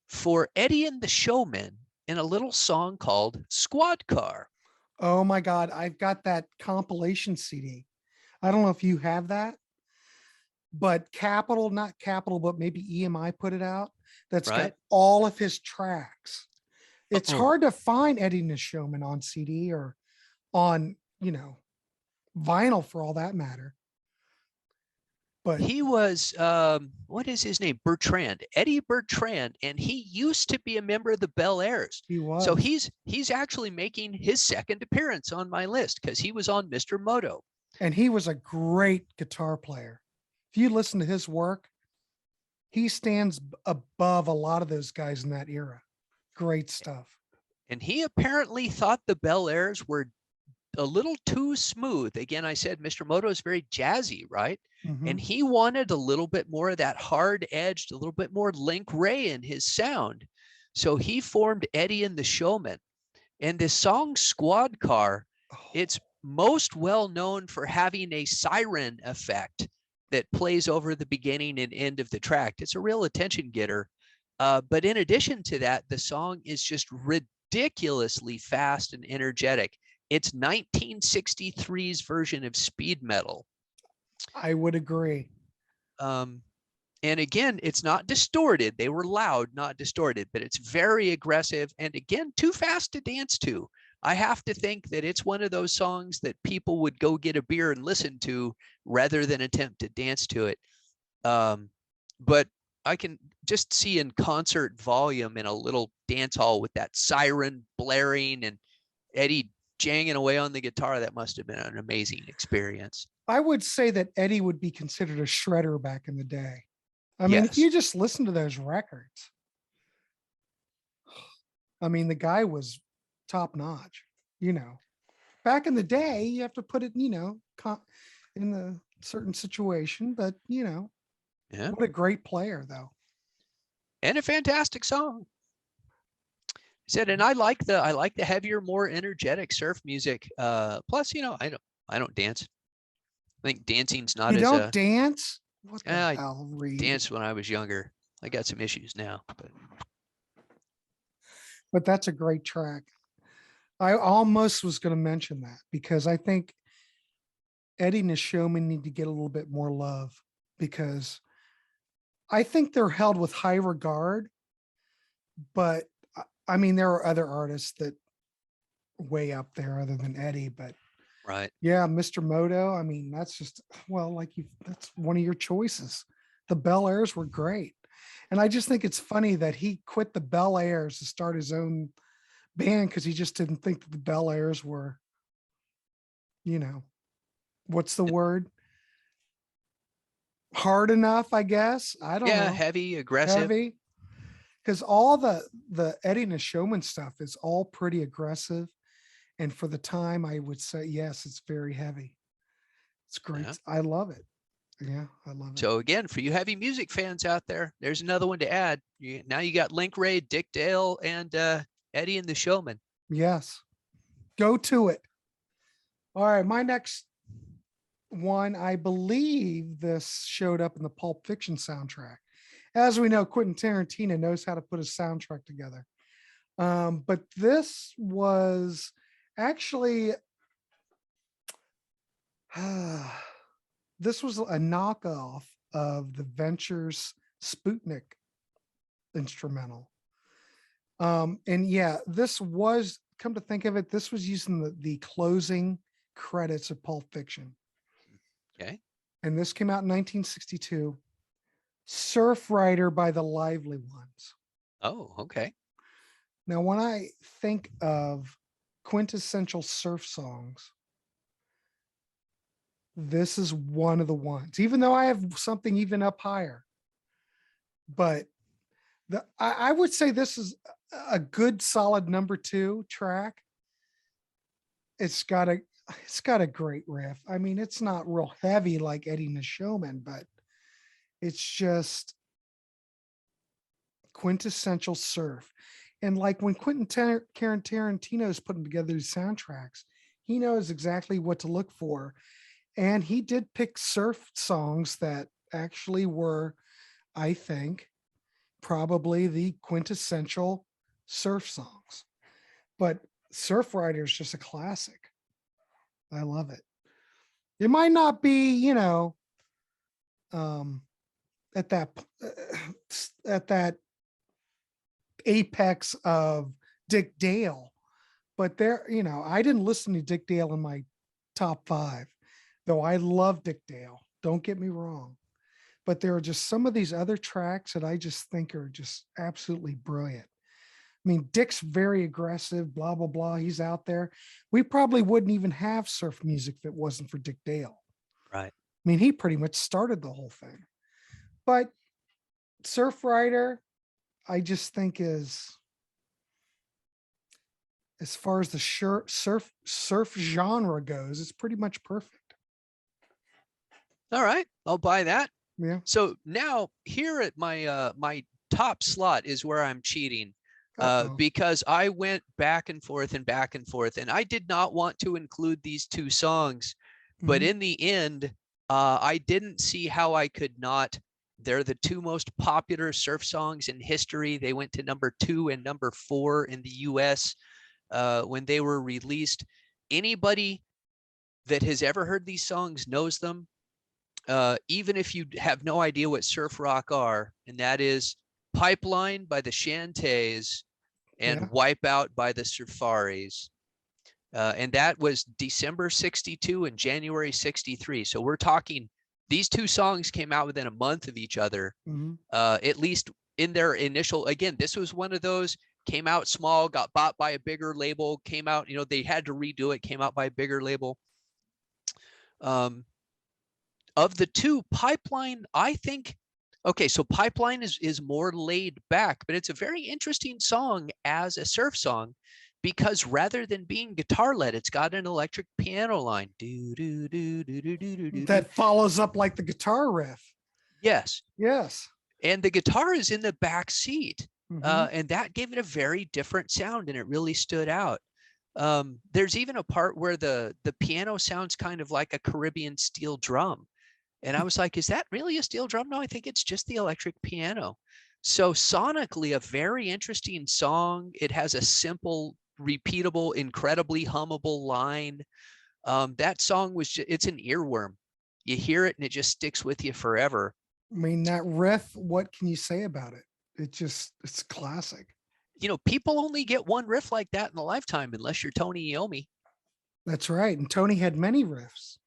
for Eddie and the Showmen in a little song called Squad Car. Oh my God, I've got that compilation CD. I don't know if you have that, but not Capitol, but maybe EMI put it out. That's got all of his tracks. It's hard to find Eddie and the Showman on CD or on, vinyl for all that matter. But he was, what is his name? Eddie Bertrand. And he used to be a member of the Bel Airs. He was. So he's actually making his second appearance on my list because he was on Mr. Moto. And he was a great guitar player. If you listen to his work, he stands above a lot of those guys in that era. Great stuff. And he apparently thought the Bel Airs were a little too smooth. Again, I said Mr. Moto is very jazzy, right? Mm-hmm. And he wanted a little bit more of that hard edged, a little bit more Link Ray in his sound. So he formed Eddie and the Showmen. And this song Squad Car, it's most well known for having a siren effect that plays over the beginning and end of the track. It's a real attention getter. But in addition to that, the song is just ridiculously fast and energetic. It's 1963's version of speed metal. I would agree. And again, it's not distorted. They were loud, not distorted, but it's very aggressive. And again, too fast to dance to. I have to think that it's one of those songs that people would go get a beer and listen to rather than attempt to dance to it. But I can just see in concert volume in a little dance hall with that siren blaring and Eddie janging away on the guitar. That must have been an amazing experience. I would say that Eddie would be considered a shredder back in the day. I mean, if you just listen to those records, I mean, the guy was top notch, back in the day, you have to put it, in a certain situation, but what a great player though. And a fantastic song. He said, and I like the heavier, more energetic surf music. Plus, I don't dance. I think dancing's not you don't dance. What the hell, Reed? I danced when I was younger. I got some issues now, but that's a great track. I almost was going to mention that because I think Eddie and the Showman need to get a little bit more love because I think they're held with high regard, but I mean, there are other artists that way up there other than Eddie, but right. Yeah. Mr. Moto. I mean, that's one of your choices. The Bel Airs were great. And I just think it's funny that he quit the Bel Airs to start his own band because he just didn't think that the Bel Airs were, you know, what's the word? Hard enough, I guess. I don't Yeah, know. heavy, aggressive. Heavy. Because all the Eddie and the Showman stuff is all pretty aggressive. And for the time, I would say, yes, it's very heavy. It's great. Yeah. I love it. Yeah, I love it. So again, for you heavy music fans out there, there's another one to add. Now you got Link Ray, Dick Dale, and Eddie and the Showman. Yes. Go to it. All right. My next one, I believe this showed up in the Pulp Fiction soundtrack. As we know, Quentin Tarantino knows how to put a soundtrack together. But this was actually this was a knockoff of the Ventures Sputnik instrumental. And yeah, this was, come to think of it, this was using the closing credits of Pulp Fiction. Okay. And this came out in 1962. Surf Rider by the Lively Ones. Oh, okay. Now, when I think of quintessential surf songs, this is one of the ones, even though I have something even up higher. But I would say this is a good solid number 2 track. It's got a great riff. I mean, it's not real heavy like Eddie and the Showman, but it's just quintessential surf. And like when Quentin Tarantino is putting together these soundtracks, he knows exactly what to look for. And he did pick surf songs that actually were, I think, probably the quintessential surf songs. But Surf Rider is just a classic. I love it. It might not be, at that apex of Dick Dale, but there, I didn't listen to Dick Dale in my top 5, though I love Dick Dale. Don't get me wrong. But there are just some of these other tracks that I just think are just absolutely brilliant. I mean, Dick's very aggressive, blah, blah, blah. He's out there. We probably wouldn't even have surf music if it wasn't for Dick Dale. Right. I mean, he pretty much started the whole thing. But Surf Rider, I just think is, as far as the surf genre goes, it's pretty much perfect. All right, I'll buy that. Yeah. So now here at my my top slot is where I'm cheating, because I went back and forth, and I did not want to include these 2 songs, but in the end, I didn't see how I could not. They're the 2 most popular surf songs in history. They went to number 2 and number 4 in the US when they were released. Anybody that has ever heard these songs knows them, even if you have no idea what surf rock are, and that is Pipeline by the Shantays and Wipeout by the Safaris. And that was December 62 and January 63. So we're talking, these 2 songs came out within a month of each other, at least in their initial, again, this was one of those, came out small, got bought by a bigger label, came out, they had to redo it, came out by a bigger label. Of the 2, Pipeline, I think, okay, so Pipeline is more laid back, but it's a very interesting song as a surf song, because rather than being guitar led, it's got an electric piano line. That follows up like the guitar riff. Yes. Yes. And the guitar is in the back seat. And that gave it a very different sound, and it really stood out. There's even a part where the piano sounds kind of like a Caribbean steel drum. And I was like, is that really a steel drum? No, I think it's just the electric piano. So sonically, a very interesting song. It has a simple, repeatable, incredibly hummable line. That song was, it's an earworm. You hear it and it just sticks with you forever. I mean, that riff, what can you say about it? It's classic. People only get one riff like that in a lifetime, unless you're Tony Iommi. That's right. And Tony had many riffs.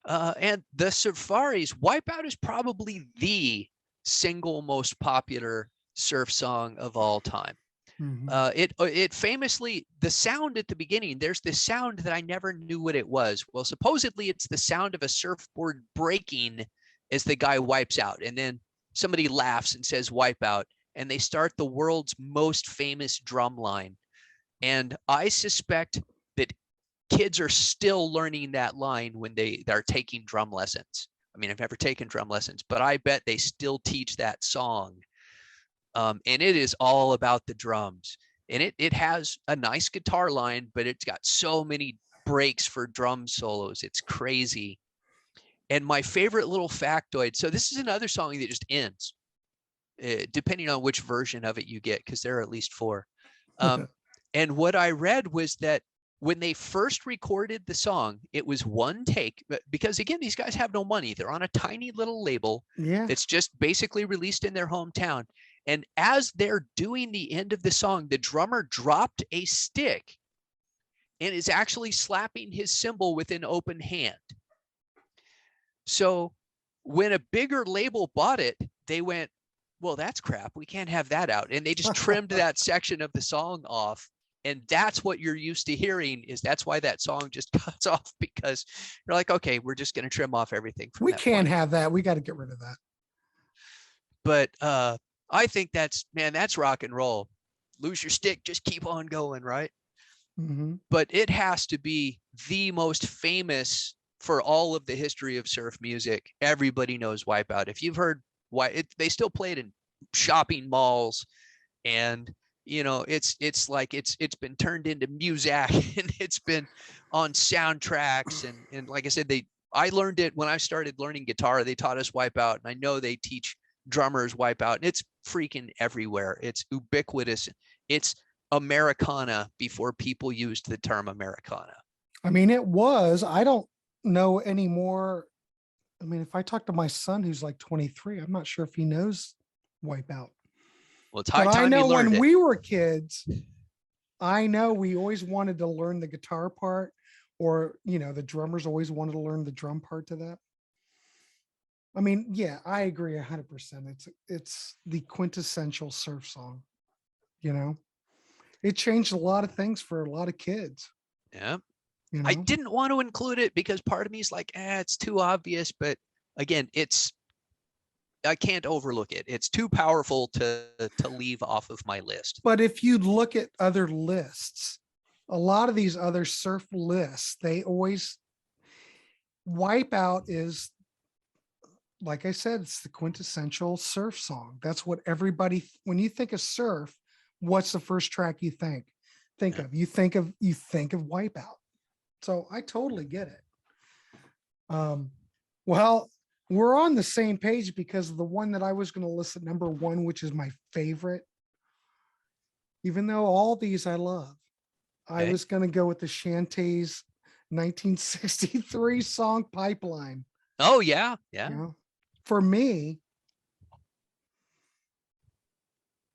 And the Safaris, Wipeout is probably the single most popular surf song of all time. Mhm. It famously, the sound at the beginning, there's this sound that I never knew what it was. Well, supposedly it's the sound of a surfboard breaking as the guy wipes out. And then somebody laughs and says wipeout, and they start the world's most famous drum line. And I suspect that kids are still learning that line when they're taking drum lessons. I mean, I've never taken drum lessons, but I bet they still teach that song. And it is all about the drums. And it has a nice guitar line, but it's got so many breaks for drum solos. It's crazy. And my favorite little factoid, so this is another song that just ends, depending on which version of it you get, because there are at least 4. And what I read was that when they first recorded the song, it was one take, because again, these guys have no money. They're on a tiny little label Yeah. that's just basically released in their hometown. And as they're doing the end of the song, the drummer dropped a stick and is actually slapping his cymbal with an open hand. So when a bigger label bought it, they went, well, that's crap. We can't have that out. And they just trimmed that section of the song off. And that's what you're used to hearing, is that's why that song just cuts off, because you're like, okay, we're just going to trim off everything from We that can't point. have that. We got to get rid of that. But I think that's rock and roll. Lose your stick, just keep on going, right? Mm-hmm. But it has to be the most famous for all of the history of surf music. Everybody knows Wipeout. If you've heard they still play it in shopping malls, and it's like it's been turned into music, and it's been on soundtracks, and like I said, I learned it when I started learning guitar. They taught us Wipeout, and I know they teach drummers Wipeout, and it's freaking everywhere. It's ubiquitous. It's Americana before people used the term Americana. I mean, it was. I don't know anymore. I mean, if I talk to my son who's like 23, I'm not sure if he knows Wipeout. Well, it's high But I time he know learned when it. we were kids, I know we always wanted to learn the guitar part, or the drummers always wanted to learn the drum part to that. I mean, yeah, I agree 100%. It's the quintessential surf song. It changed a lot of things for a lot of kids. Yeah. You I know, didn't want to include it because part of me is like, it's too obvious. But again, I can't overlook it. It's too powerful to leave off of my list. but if you look at other lists, a lot of these other surf lists, they always Wipeout is, like I said, it's the quintessential surf song. That's what everybody, when you think of surf, what's the first track you think Yeah. of? You think of Wipeout. So I totally get it. Well, we're on the same page, because the one that I was going to list at number 1, which is my favorite, even though all these I love, I Okay. was going to go with the Shantae's 1963 song Pipeline. Oh yeah. Yeah. For me,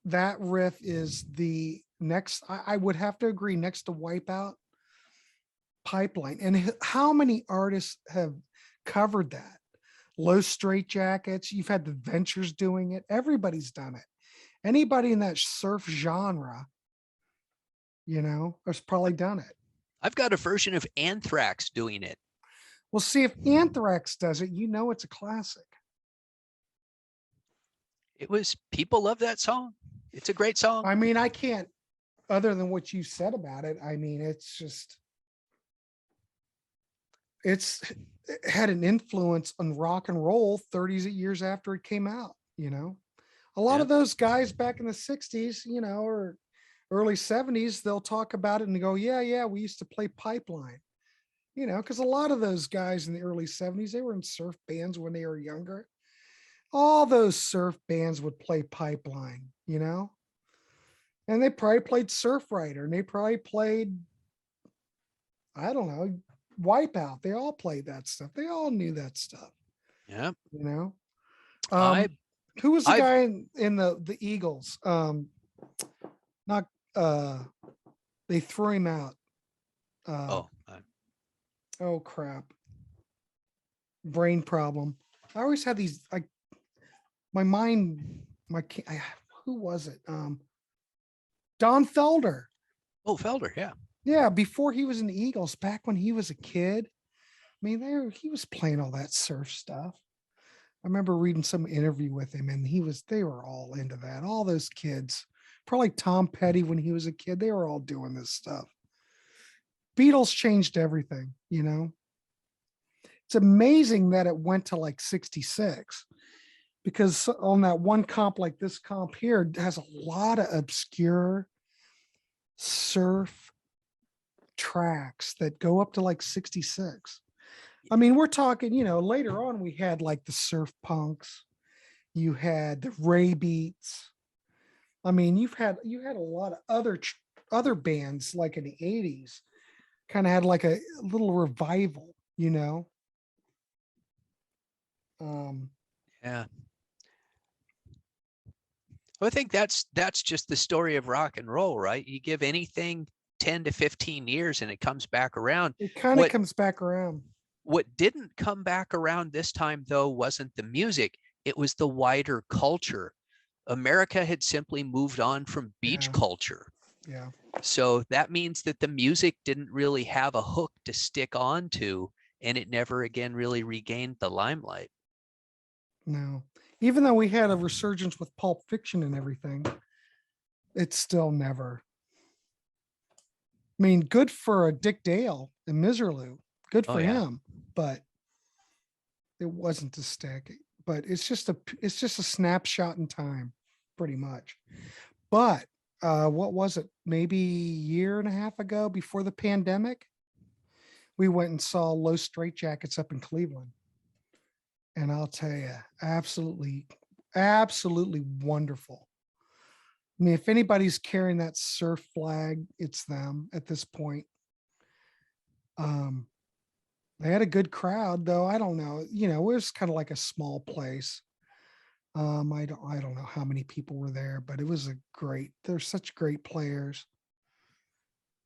that riff is the next, I would have to agree, next to Wipeout, Pipeline. And how many artists have covered that? Low Straight Jackets, you've had the Ventures doing it. Everybody's done it. Anybody in that surf genre, has probably done it. I've got a version of Anthrax doing it. Well, see, if Anthrax does it, it's a classic. People love that song. It's a great song. I mean, I can't, other than what you said about it, I mean, it had an influence on rock and roll 30 years after it came out. A lot Yeah. of those guys back in the 60s, or early 70s, they'll talk about it and go, yeah, we used to play Pipeline, because a lot of those guys in the early 70s, they were in surf bands when they were younger. All those surf bands would play Pipeline, and they probably played Surf Rider, and they probably played, I don't know, Wipeout. They all played that stuff. They all knew that stuff. Yeah. Um, who was the I- guy in the Eagles? Not they threw him out. Oh crap. brain problem. I always had these, like, my mind, who was it? Don Felder. Oh, Felder, yeah. Yeah, before he was in the Eagles, back when he was a kid. I mean, he was playing all that surf stuff. I remember reading some interview with him, and they were all into that. All those kids, probably Tom Petty when he was a kid, they were all doing this stuff. Beatles changed everything, you know. It's amazing that it went to like 66, because on that one comp, like this comp here, it has a lot of obscure surf tracks that go up to like 66. I mean, we're talking, you know, later on we had like the surf punks, you had the Ray Beats. I mean, you had a lot of other bands like in the 80s kind of had like a little revival, you know. Yeah. Well, I think that's just the story of rock and roll, right? You give anything 10 to 15 years and it comes back around. It kind of comes back around. What didn't come back around this time, though, wasn't the music. It was the wider culture. America had simply moved on from beach culture. Yeah. So that means that the music didn't really have a hook to stick on to, and it never again really regained the limelight. No. Even though we had a resurgence with Pulp Fiction and everything, it's still never. I mean, good for Dick Dale and Miserlou. Good for him, but it wasn't to stick. But it's just a snapshot in time, pretty much. But what was it? Maybe a year and a half ago, before the pandemic, we went and saw Low Straitjackets up in Cleveland. And I'll tell you, absolutely, absolutely wonderful. I mean, if anybody's carrying that surf flag, it's them at this point. They had a good crowd, though. I don't know. You know, it was kind of like a small place. I don't know how many people were there, but it was they're such great players.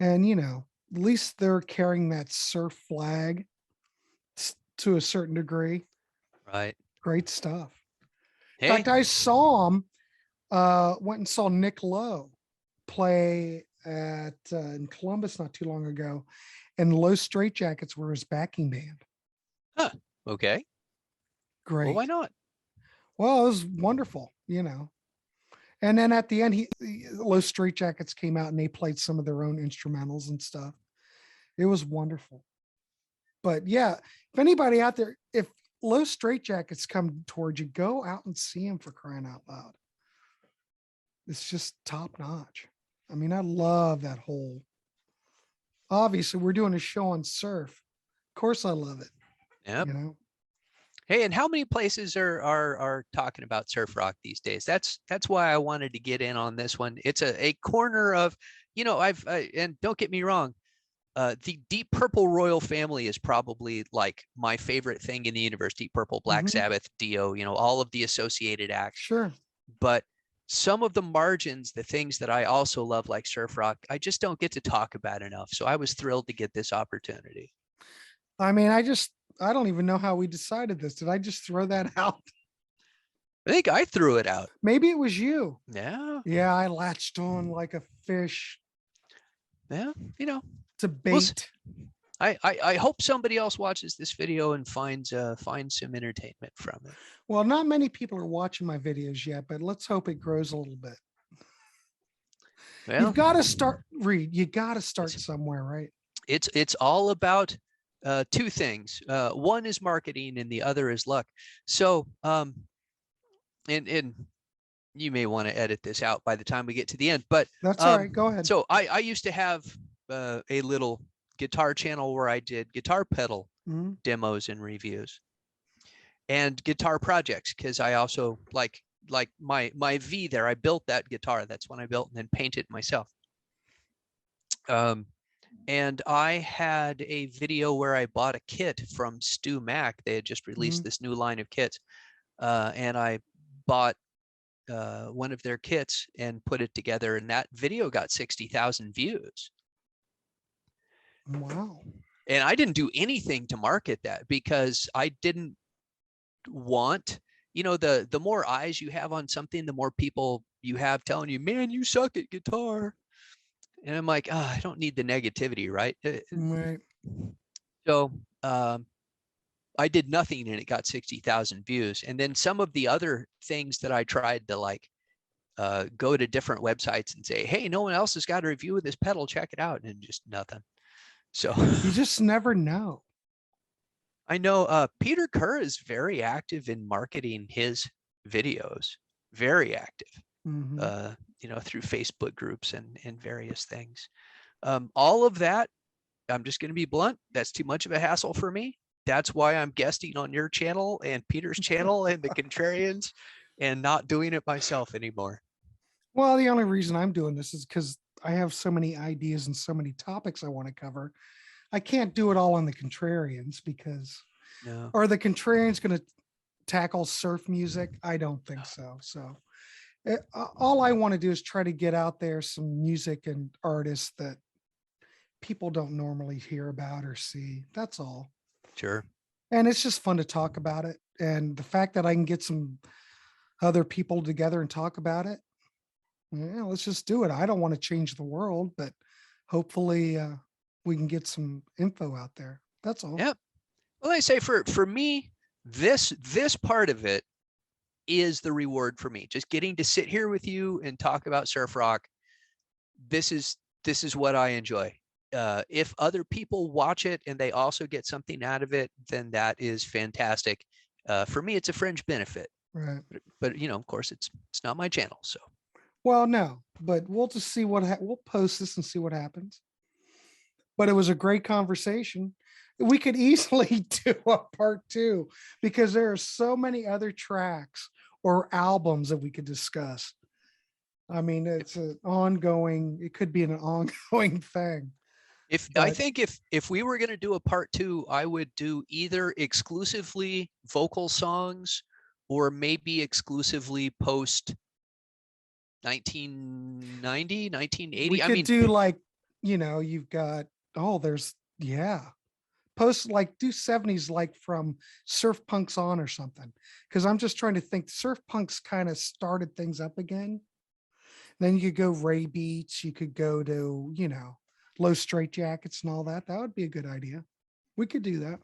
And, you know, at least they're carrying that surf flag to a certain degree. Right. Great stuff. Hey. In fact, I saw him, went and saw Nick Lowe play at in Columbus not too long ago, and Low Straitjackets were his backing band. Huh. Okay. Great. Well, why not? Well, it was wonderful, you know. And then at the end, Low Straitjackets came out and they played some of their own instrumentals and stuff. It was wonderful. But yeah, if anybody out there, if Low Straitjackets come towards you, go out and see them, for crying out loud. It's just top notch. I mean, I love that whole. Obviously, we're doing a show on surf. Of course, I love it. Yep. You know. Hey, and how many places are talking about surf rock these days? That's why I wanted to get in on this one. It's a corner of, you know, and don't get me wrong, the Deep Purple royal family is probably like my favorite thing in the universe. Deep Purple, Black Sabbath, Dio, you know, all of the associated acts. Sure. But some of the margins, the things that I also love, like surf rock, I just don't get to talk about enough. So I was thrilled to get this opportunity. I mean, I don't even know how we decided this. Did I just throw that out? I think I threw it out. Maybe it was you. Yeah. Yeah, I latched on like a fish. Yeah, you know. It's a bait. I hope somebody else watches this video and finds some entertainment from it. Well, not many people are watching my videos yet, but let's hope it grows a little bit. Well, you've got to start, Reed. You got to start somewhere, right? It's all about two things. One is marketing and the other is luck. So and you may want to edit this out by the time we get to the end, but that's all right. Go ahead. So I used to have a little guitar channel where I did guitar pedal demos and reviews and guitar projects, because I also like my V there. I built that guitar. That's when I built and then painted myself. And I had a video where I bought a kit from Stu Mac. They had just released this new line of kits, and I bought one of their kits and put it together, and that video got 60,000 views. Wow. And I didn't do anything to market that because I didn't want, the more eyes you have on something, the more people you have telling you, man, you suck at guitar. And I'm like, I don't need the negativity, right? Right. So I did nothing and it got 60,000 views. And then some of the other things that I tried to like go to different websites and say, hey, no one else has got a review of this pedal, check it out, and just nothing. So You just never know. I know Peter Kerr is very active in marketing his videos, very active, Mhm. through Facebook groups and various things. All of that, I'm just going to be blunt, that's too much of a hassle for me. That's why I'm guesting on your channel and Peter's channel and the Contrarians and not doing it myself anymore. Well, the only reason I'm doing this is because I have so many ideas and so many topics I want to cover. I can't do it all on the Contrarians because, No, are the Contrarians going to tackle surf music? I don't think so. So all I want to do is try to get out there some music and artists that people don't normally hear about or see. That's all. sure. And it's just fun to talk about it. And the fact that I can get some other people together and talk about it, yeah, let's just do it. I don't want to change the world, but hopefully we can get some info out there. That's all. Yeah. Well, I say for me, this part of it is the reward for me. Just getting to sit here with you and talk about surf rock. This is what I enjoy. If other people watch it and they also get something out of it, then that is fantastic. For me, it's a fringe benefit. Right. But of course, it's not my channel. So Well, no, but we'll just see we'll post this and see what happens. But it was a great conversation. We could easily do a part 2 because there are so many other tracks or albums that we could discuss. I mean, it's an ongoing, it could be an ongoing thing. I But think if we were going to do a part 2, I would do either exclusively vocal songs or maybe exclusively post 1990, 1980. we I could mean, do like, you've got, yeah, post like do 70s like from surf punks on or something, because I'm just trying to think surf punks kind of started things up again. Then you could go Ray Beats, you could go to low straight jackets and all that. That would be a good idea. We could do that.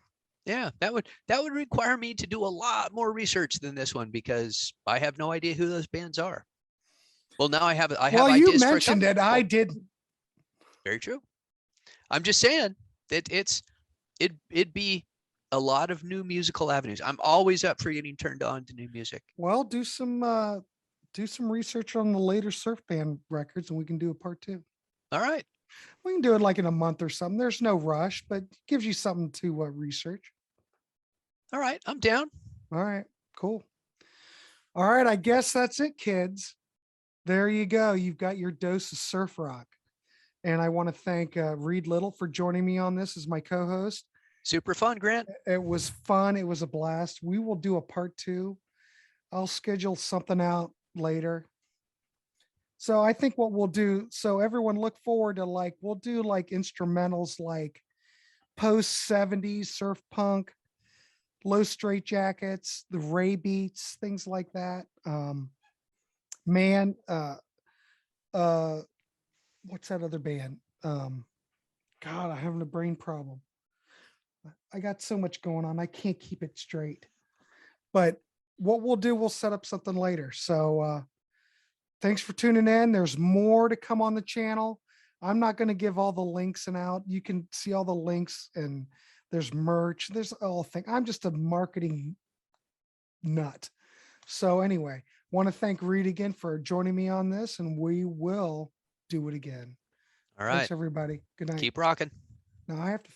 yeah, that would require me to do a lot more research than this one because I have no idea who those bands are. Well, now I have Well, you ideas for a mentioned couple. it, I didn't. Very true. I'm just saying that it'd be a lot of new musical avenues. I'm always up for getting turned on to new music. Well, do some research on the later surf band records and we can do a part 2. All right. We can do it like in a month or something. There's no rush, but it gives you something to research. All right. I'm down. All right, cool. All right, I guess that's it, kids. There you go. You've got your dose of surf rock. And I want to thank Reed Little for joining me on this as my co-host. Super fun, Grant. It was fun. It was a blast. We will do a part 2. I'll schedule something out later. So I think what we'll do, so everyone look forward to we'll do like instrumentals like post 70s surf punk, low straight jackets, the Ray beats, things like that. Man, what's that other band? God, I'm having a brain problem. I got so much going on. I can't keep it straight. But what we'll do, we'll set up something later. So thanks for tuning in. There's more to come on the channel. I'm not going to give all the links and out. You can see all the links and there's merch. There's all thing. I'm just a marketing nut. So anyway, want to thank Reed again for joining me on this, and we will do it again. All right. Thanks, everybody. Good night. Keep rocking. Now I have to